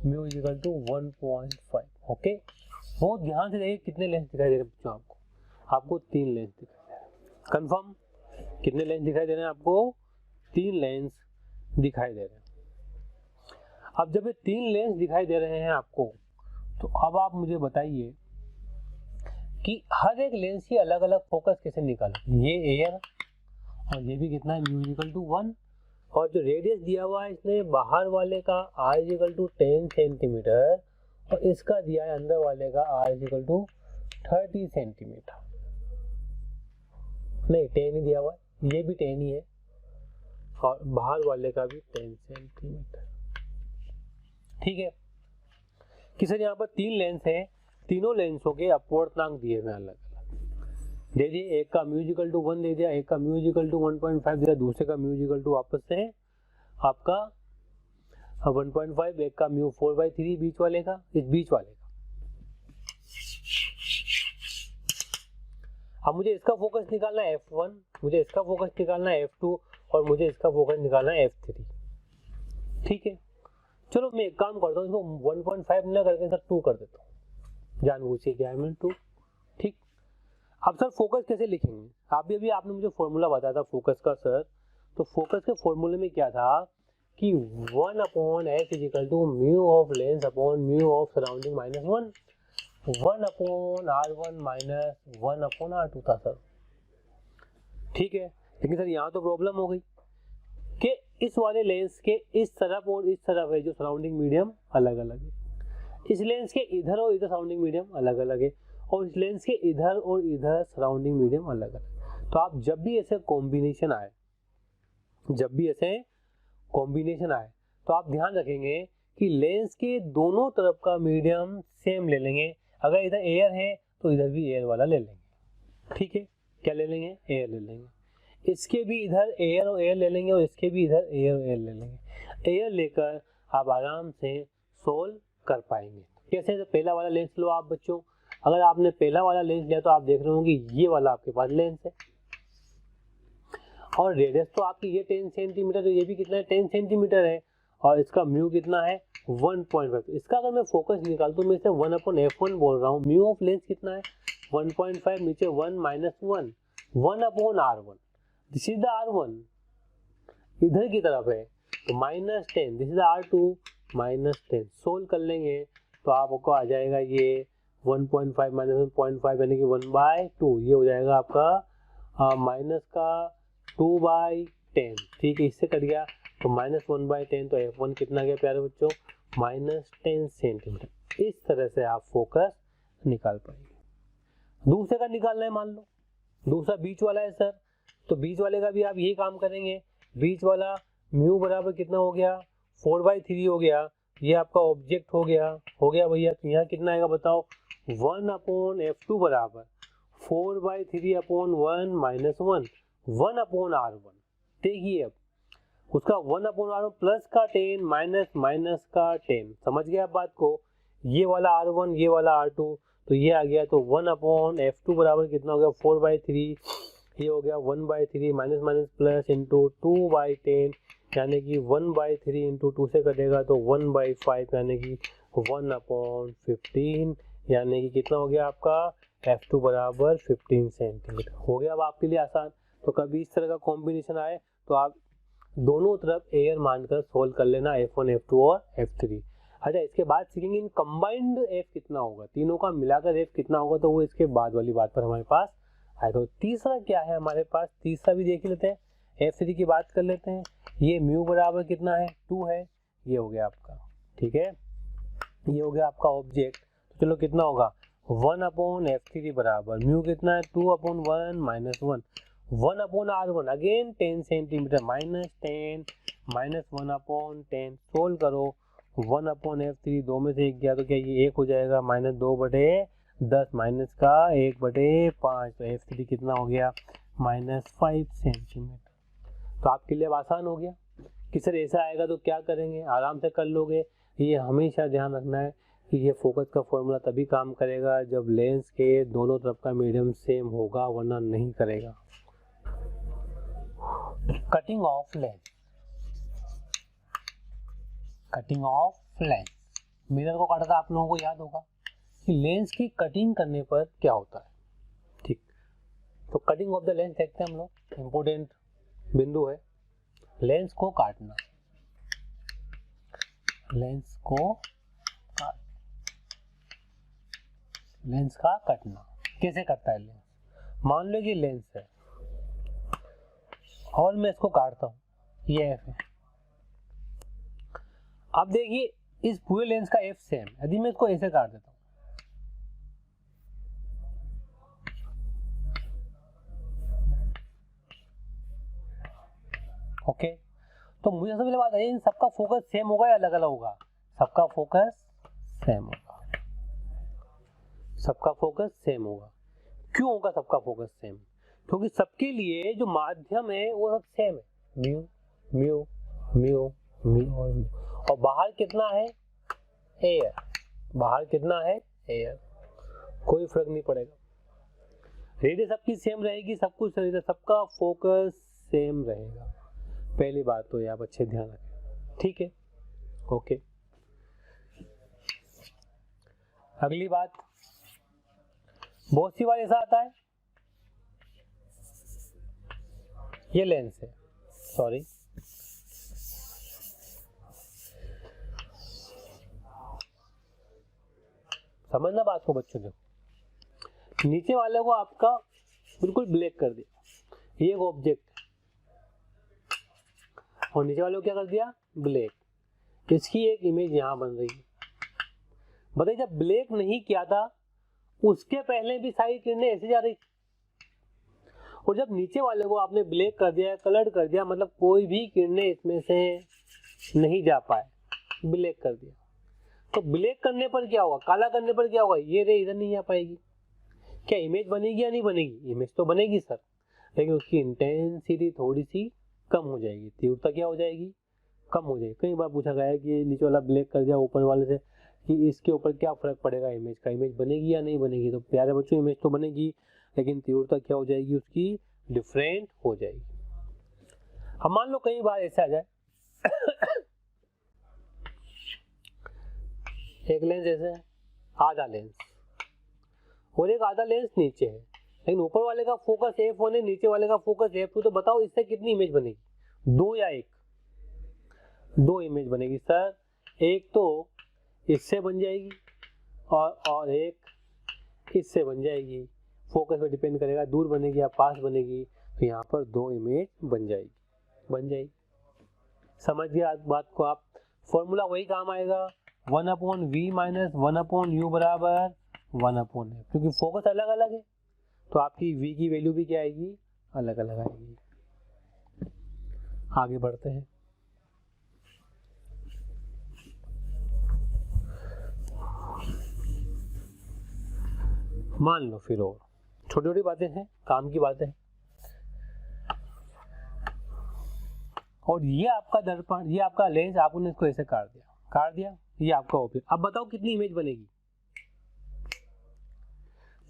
म्यू इक्वल टू 1.5। ओके, बहुत ध्यान से देखिए कितने लेंस दिखाई दे रहे हैं बच्चों आपको। आपको 3 लेंस दिखाई दे रहे हैं। कंफर्म कितने लेंस दिखाई दे रहे हैं आपको? 3 लेंस दिखाई दे रहे हैं। अब जब ये 3 लेंस दिखाई दे रहे हैं आपको, तो अब आप मुझे बताइए कि हर एक लेंस की अलग अलग फोकस कैसे निकालें। ये एयर और ये भी कितना है म्यू इक्वल टू 1 और जो रेडियस दिया हुआ है इसने बाहर वाले का r इक्वल टू 10 सेंटीमीटर और इसका दिया है अंदर वाले का r इक्वल टू 30 सेंटीमीटर। नहीं 10 ही दिया हुआ है, ये भी 10 ही है और बाहर वाले का भी 10 सेंटीमीटर। ठीक है कि सर यहाँ पर 3 लेंस है, तीनों लेंसों के अपवर्तनांक दिए हुए अलग अलग दे दिए। एक का म्यू इक्वल टू 1 दे दिया, एक का म्यू इक्वल टू 1.5 दिया, दूसरे का म्यू इक्वल टू वापस से आपका 1.5, एक का म्यू 4/3 बीच वाले का, इस बीच वाले का। अब मुझे इसका फोकस निकालना है f1, मुझे इसका फोकस निकालना है f2 और मुझे इसका फोकस निकालना है f3। ठीक है, चलो मैं एक काम करता हूँ, इसको 1.5 ना करके सर 2 कर देता हूँ, जानबूझ के क्या है मैं 2। ठीक, अब सर फोकस कैसे लिखेंगे? अभी आपने मुझे फॉर्मूला बताया था फोकस का सर, तो फोकस के फॉर्मूले में क्या था कि 1 upon f is equal to mu of lens upon mu of surrounding minus 1, 1 upon r1 minus 1 upon r2 था सर। ठीक है, लेकिन सर यहाँ तो प्रॉब्लम हो गई कि इस वाले लेंस के इस तरफ और इस तरफ है जो सराउंडिंग मीडियम अलग अलग है, इस लेंस के इधर और इधर सराउंडिंग मीडियम अलग अलग है और इस लेंस के इधर और इधर सराउंडिंग मीडियम अलग अलग। तो आप जब भी ऐसे कॉम्बिनेशन आए, तो आप ध्यान रखेंगे कि लेंस के दोनों तरफ का मीडियम सेम ले लेंगे। अगर इधर एयर है तो इधर भी एयर वाला ले लेंगे। ठीक है, क्या ले लेंगे? एयर ले लेंगे। इसके भी इधर एयर और एयर ले लेंगे और इसके भी इधर एयर और एयर ले लेंगे। एयर लेकर आप आराम से सोल्व कर पाएंगे। कैसे? तो पहला वाला लेंस लो आप बच्चों। अगर आपने पहला वाला लेंस लिया तो आप देख रहे होंगे ये वाला आपके पास लेंस है और रेडियस तो आपकी ये 10 सेंटीमीटर, तो ये भी कितना है 10 सेंटीमीटर है और इसका म्यू कितना है 1.5। इसका अगर मैं फोकस निकाल तो मैं इसे 1 अपॉन f1 बोल रहा हूँ। म्यू ऑफ लेंस कितना है 1.5, नीचे 1 minus 1, 1 upon r1, this is the r1 इधर की तरफ है तो minus 10, this is the r2 minus 10। Solve कर लेंगे तो आपको आ जाएगा ये 1.5 माइनस 1.5 यानी कि 1/2, ये हो जाएगा आपका माइनस का 2/10। ठीक है, इससे कट गया तो माइनस 1/10, तो f1 कितना गया प्यारे बच्चों माइनस 10 सेंटीमीटर। इस तरह से आप फोकस निकाल पाएंगे। दूसरे का निकालना है, मान लो दूसरा बीच वाला है सर, तो बीच वाले का भी आप यही काम करेंगे। बीच वाला म्यू बराबर कितना हो गया 4/3 हो गया, ये आपका ऑब्जेक्ट हो गया भैया। तो यहाँ कितना आएगा बताओ 1 अपॉन f2 बराबर 4/3 अपॉन 1 माइनस 1 अपॉन r1। देखिए अब उसका 1 अपॉन r1 प्लस का 10 माइनस का 10। समझ गए आप बात को? ये वाला r1 ये वाला r2 तो ये आ गया, तो 1 अपॉन f2 बराबर कितना हो गया 4/3, ये हो गया 1/3 माइनस माइनस प्लस इंटू 2/10 यानी कि 1/3 इंटू 2 से कटेगा तो 1/5 यानी कि 1 अपॉन 15 यानी कि कितना हो गया आपका f2 बराबर 15 सेंटीमीटर। हो गया अब आपके लिए आसान। तो कभी इस तरह का कॉम्बिनेशन आए तो आप दोनों तरफ एयर मानकर सोल्व कर लेना, F1 F2 और F3। अच्छा, इसके बाद सीखेंगे इन कंबाइंड F कितना होगा, तीनों का मिलाकर F कितना होगा, तो वो इसके बाद वाली बात पर हमारे पास आए। तो तीसरा क्या है हमारे पास, तीसरा भी देख लेते हैं, F3 की बात कर लेते हैं। ये म्यू बराबर कितना है, 2 है, ये हो गया आपका, ठीक है, ये हो गया आपका ऑब्जेक्ट। तो चलो कितना होगा, 1/F3 बराबर म्यू कितना है, 2/1 - 1, 1/R1 अगेन 10 सेंटीमीटर, -10 - 1/10, सोल्व करो, 1/F3 दो में से एक गया तो क्या ये 1 हो जाएगा, -2/10 माइनस का 1/5, तो F3 कितना हो गया, -5 सेंटीमीटर। तो आपके लिए अब आसान हो गया कि सर ऐसा आएगा तो क्या करेंगे, आराम से कर लोगे। ये हमेशा ध्यान रखना है कि ये फोकस का फॉर्मूला तभी काम करेगा जब लेंस के दोनों तरफ का मीडियम सेम होगा, वरना नहीं करेगा। Cutting of lens, cutting of lens, mirror को काटा था, आप लोगों को याद होगा कि लेंस की कटिंग करने पर क्या होता है, ठीक। तो कटिंग ऑफ द लेंस देखते हैं हम लोग, इंपॉर्टेंट बिंदु है, लेंस को काटना, लेंस को काट, लेंस का कटना कैसे करता है लेंस। मान लो कि लेंस है और मैं इसको काटता हूं, ये एफ है। अब देखिए इस पूरे लेंस का एफ सेम, यदि मैं इसको ऐसे काट देता हूं, ओके, तो मुझे सबसे पहले बात है इन सबका फोकस सेम होगा या अलग अलग होगा, सबका फोकस सेम होगा, सबका फोकस सेम होगा। क्यों होगा सबका फोकस सेम, क्योंकि सबके लिए जो माध्यम है वो सब सेम है, म्यू म्यू म्यू म्यू, और बाहर कितना है, एयर, बाहर कितना है, एयर, कोई फर्क नहीं पड़ेगा, रेडियस सबकी सेम रहेगी, सब कुछ रहेगा, सबका फोकस सेम रहेगा। पहली बात तो ये आप अच्छे ध्यान रखें, ठीक है, ओके। अगली बात, बहुत सी बार ऐसा आता है, ये लेंस है, सॉरी, समझना बात को बच्चों, देखो नीचे वाले को आपका बिल्कुल ब्लैक कर दिया, ये एक ऑब्जेक्ट और नीचे वाले को क्या कर दिया, ब्लैक, इसकी एक इमेज यहां बन रही है। बताइए जब ब्लैक नहीं किया था उसके पहले भी सारी किरणें ऐसे जा रही, और जब नीचे वाले को आपने ब्लैक कर दिया, कलर्ड कर दिया, मतलब कोई भी किरणें इसमें से नहीं जा पाए, ब्लैक कर दिया। तो ब्लैक करने पर क्या होगा, काला करने पर क्या होगा, ये रे इधर नहीं आ पाएगी, क्या इमेज बनेगी या नहीं बनेगी, इमेज तो बनेगी सर, लेकिन उसकी इंटेंसिटी थोड़ी सी कम हो जाएगी, तीव्रता क्या हो जाएगी, कम हो जाएगी। कई बार पूछा गया है कि नीचे वाला ब्लैक कर दिया ऊपर वाले से कि इसके ऊपर क्या फर्क पड़ेगा इमेज का, इमेज बनेगी या नहीं बनेगी, तो प्यारे बच्चों इमेज तो बनेगी लेकिन तीव्रता क्या हो जाएगी उसकी, डिफरेंट हो जाएगी। अब मान लो कई बार ऐसा आ जाए एक लेंस ऐसे है, आधा लेंस, और एक आधा लेंस नीचे है, लेकिन ऊपर वाले का फोकस F1 है, नीचे वाले का फोकस F2, तो बताओ इससे कितनी इमेज बनेगी, 2 या 1, 2 इमेज बनेगी सर, एक तो इससे बन जाएगी और एक इससे बन जाएगी, फोकस पे डिपेंड करेगा, दूर बनेगी या पास बनेगी, तो यहाँ पर 2 इमेज बन जाएगी। समझ गया बात को आप, फॉर्मूला वही काम आएगा, 1/V - 1/U बराबर 1/F, क्योंकि फोकस अलग अलग है तो आपकी V की वैल्यू भी क्या आएगी, अलग अलग आएगी। आगे बढ़ते हैं, मान लो फिर और छोटी छोटी बातें हैं, काम की बातें हैं, और ये आपका दर्पण, ये आपका लेंस, आपने इसको ऐसे काट दिया, ये आपका ऑब्जेक्ट। अब बताओ कितनी इमेज बनेगी,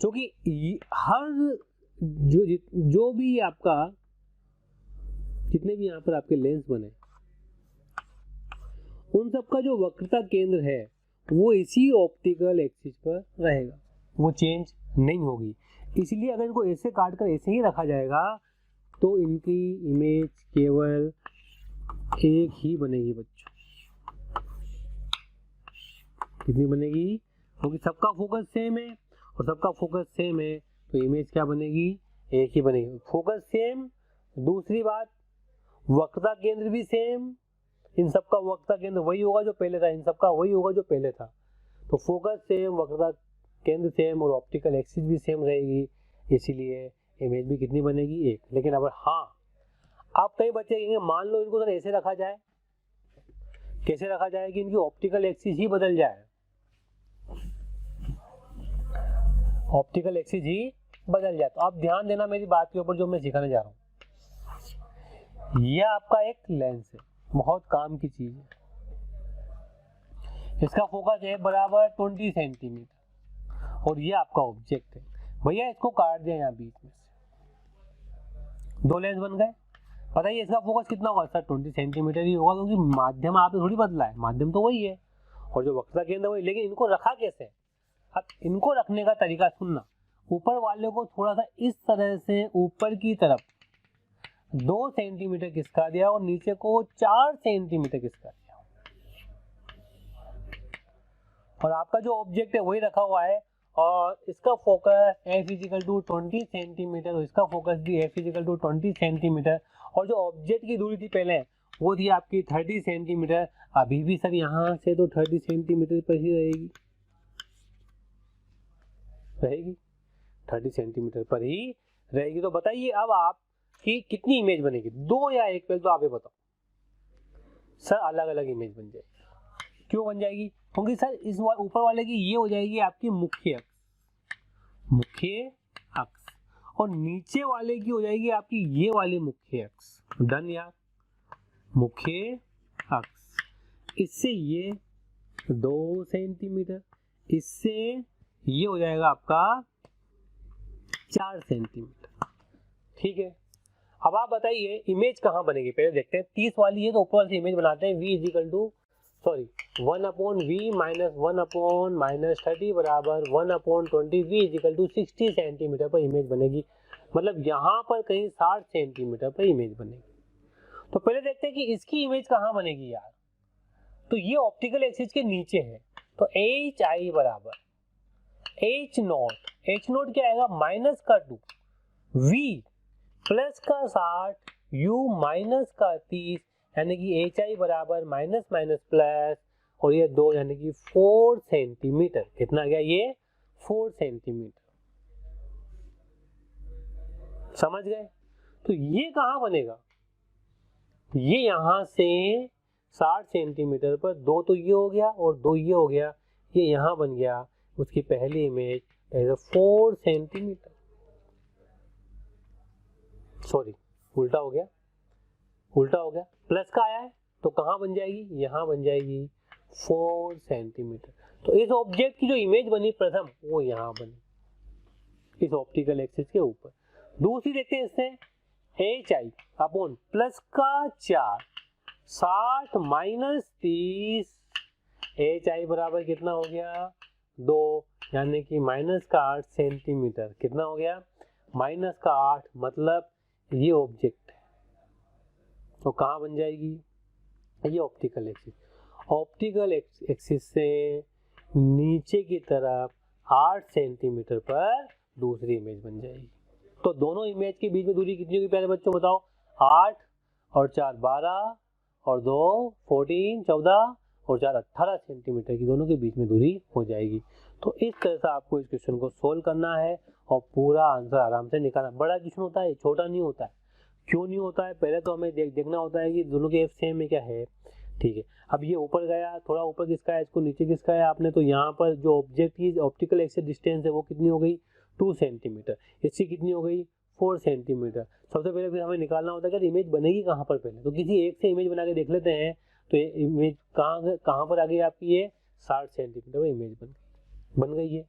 क्योंकि हर जो भी आपका, जितने भी यहाँ पर आपके लेंस बने, उन सबका जो वक्रता केंद्र है वो इसी ऑप्टिकल एक्सिस पर रहेगा, वो चेंज नहीं होगी। इसलिए अगर इनको ऐसे काट कर ऐसे ही रखा जाएगा तो इनकी इमेज केवल एक ही बनेगी बच्चों। कितनी बनेगी? क्योंकि सबका फोकस सेम है और सबका फोकस सेम है तो इमेज क्या बनेगी? एक ही बनेगी। फोकस सेम, दूसरी बात वक्रता केंद्र भी सेम, इन सबका वक्रता केंद्र वही होगा जो पहले था, इन सबका वही होगा जो पहले था। तो फोकस सेम, वक्रता केंद्र सेम और ऑप्टिकल एक्सिस भी सेम रहेगी, इसीलिए इमेज भी कितनी बनेगी? एक। लेकिन अगर हाँ आप कई बच्चे कहेंगे मान लो इनको सर ऐसे रखा जाए, कैसे रखा जाए कि इनकी ऑप्टिकल एक्सिस ही बदल जाए, ऑप्टिकल एक्सिस ही बदल जाए। तो आप ध्यान देना मेरी बात के ऊपर जो मैं सिखाने जा रहा हूँ। यह आपका एक लेंस है, बहुत काम की चीज है। इसका फोकस है बराबर 20 सेंटीमीटर और ये आपका ऑब्जेक्ट है। भैया इसको काट दिया यहाँ बीच में से, दो लेंस बन गए। बताइए इसका फोकस कितना होगा? सर 20 सेंटीमीटर ही होगा, क्योंकि माध्यम आपने थोड़ी बदला है, माध्यम तो वही है और जो वक्रता केंद्र वही। लेकिन इनको रखा कैसे? अब इनको रखने का तरीका सुनना। ऊपर वाले को थोड़ा सा इस तरह से ऊपर की तरफ 2 सेंटीमीटर खिसका दिया और नीचे को 4 सेंटीमीटर खिसका दिया और आपका जो ऑब्जेक्ट है वही रखा हुआ है और इसका focus f is equal to 20 centimetre और इसका फोकस भी f इजिकल टू 20 सेंटीमीटर और जो ऑब्जेक्ट की दूरी थी पहले वो थी आपकी 30 सेंटीमीटर। अभी भी सर यहाँ से तो 30 सेंटीमीटर पर ही रहेगी, 30 सेंटीमीटर पर ही रहेगी। तो बताइए अब आप कि कितनी इमेज बनेगी? 2 या 1? पहले तो आप ये बताओ। सर अलग अलग इमेज बन जाएगी। क्यों बन जाएगी? क्योंकि सर इस ऊपर वाले की ये हो जाएगी आपकी मुख्य अक्ष और नीचे वाले की हो जाएगी आपकी ये वाली मुख्य अक्ष। डन यार, मुख्य अक्ष। इससे ये 2 सेंटीमीटर, इससे ये हो जाएगा आपका 4 सेंटीमीटर। ठीक है, अब आप बताइए इमेज कहाँ बनेगी? पहले देखते हैं। 30 वाली है तो ऊपर से इमेज बनाते हैं। v is equal to 1/v minus 1/-30 बराबर 1/20। v इजिकल टू 60 सेंटीमीटर पर इमेज बनेगी। मतलब यहाँ पर कहीं 60 सेंटीमीटर पर इमेज बनेगी। तो पहले देखते हैं कि इसकी इमेज कहाँ बनेगी यार। तो ये ऑप्टिकल एक्सिस के नीचे है तो एच आई बराबर एच नोट क्या आएगा? माइनस का 2 v प्लस का 60 u माइनस का 30 यानी कि एच आई बराबर माइनस माइनस प्लस और ये 2 यानी कि 4 सेंटीमीटर। कितना गया ये? 4 सेंटीमीटर। समझ गए? तो ये कहाँ बनेगा? ये यहां से 60 सेंटीमीटर पर 2 तो ये हो गया और 2 ये हो गया, ये यहां बन गया। उसकी पहली इमेज 4 सेंटीमीटर, सॉरी उल्टा हो गया, प्लस का आया है तो कहां बन जाएगी? यहां बन जाएगी 4 सेंटीमीटर। तो इस ऑब्जेक्ट की जो इमेज बनी प्रथम वो यहां बनी इस ऑप्टिकल एक्सिस के ऊपर। दूसरी देखते हैं इससे एच आई अपॉन प्लस का 4 60 माइनस 30 एच आई बराबर कितना हो गया? 2 यानी कि माइनस का 8 सेंटीमीटर। कितना हो गया? माइनस का 8 मतलब ये ऑब्जेक्ट है तो कहाँ बन जाएगी? ये ऑप्टिकल एक्सिस। ऑप्टिकल एक्सिस से नीचे की तरफ 8 सेंटीमीटर पर दूसरी इमेज बन जाएगी। तो दोनों इमेज के बीच में दूरी कितनी होगी प्यारे बच्चों बताओ? 8 और 4 12 और 2 14 14 और 4 18 सेंटीमीटर की दोनों के बीच में दूरी हो जाएगी। तो इस तरह से आपको इस क्वेश्चन को सोल्व करना है और पूरा आंसर आराम से निकालना। बड़ा क्वेश्चन होता है, छोटा नहीं होता है। क्यों नहीं होता है? पहले तो हमें देखना होता है कि दोनों के एफ सेम है क्या है। ठीक है, अब ये ऊपर गया, थोड़ा ऊपर किसका है, इसको नीचे किसका है आपने, तो यहाँ पर जो ऑब्जेक्ट की ऑप्टिकल एक्सिस डिस्टेंस है वो कितनी हो गई? 2 सेंटीमीटर। इसकी कितनी हो गई? 4 सेंटीमीटर। सबसे पहले फिर हमें निकालना होता है कि इमेज बनेगी कहाँ पर पहले। तो किसी एक से इमेज बना के देख लेते हैं। तो ये इमेज कहाँ पर आ गई आपकी? ये 60 सेंटीमीटर पर इमेज बन गई है।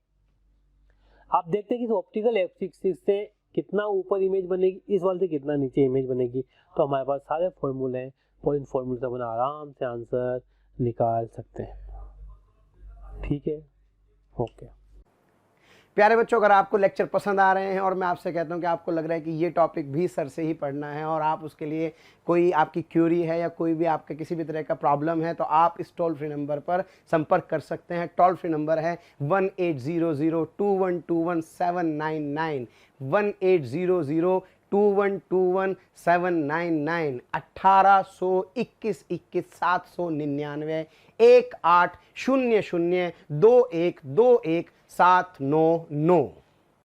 आप देखते हैं कि ऑप्टिकल एक्सिस से कितना ऊपर इमेज बनेगी, इस वाले से कितना नीचे इमेज बनेगी। तो हमारे पास सारे फॉर्मूले हैं और इन फॉर्मूले से अपन आराम से आंसर निकाल सकते हैं। ठीक है, ओके। प्यारे बच्चों, अगर आपको लेक्चर पसंद आ रहे हैं और मैं आपसे कहता हूं कि आपको लग रहा है कि ये टॉपिक भी सर से ही पढ़ना है और आप उसके लिए कोई आपकी क्यूरी है या कोई भी आपके किसी भी तरह का प्रॉब्लम है, तो आप इस टोल फ्री नंबर पर संपर्क कर सकते हैं। टोल फ्री नंबर है 18002121 799 1800212799 1821 799 18002121 799।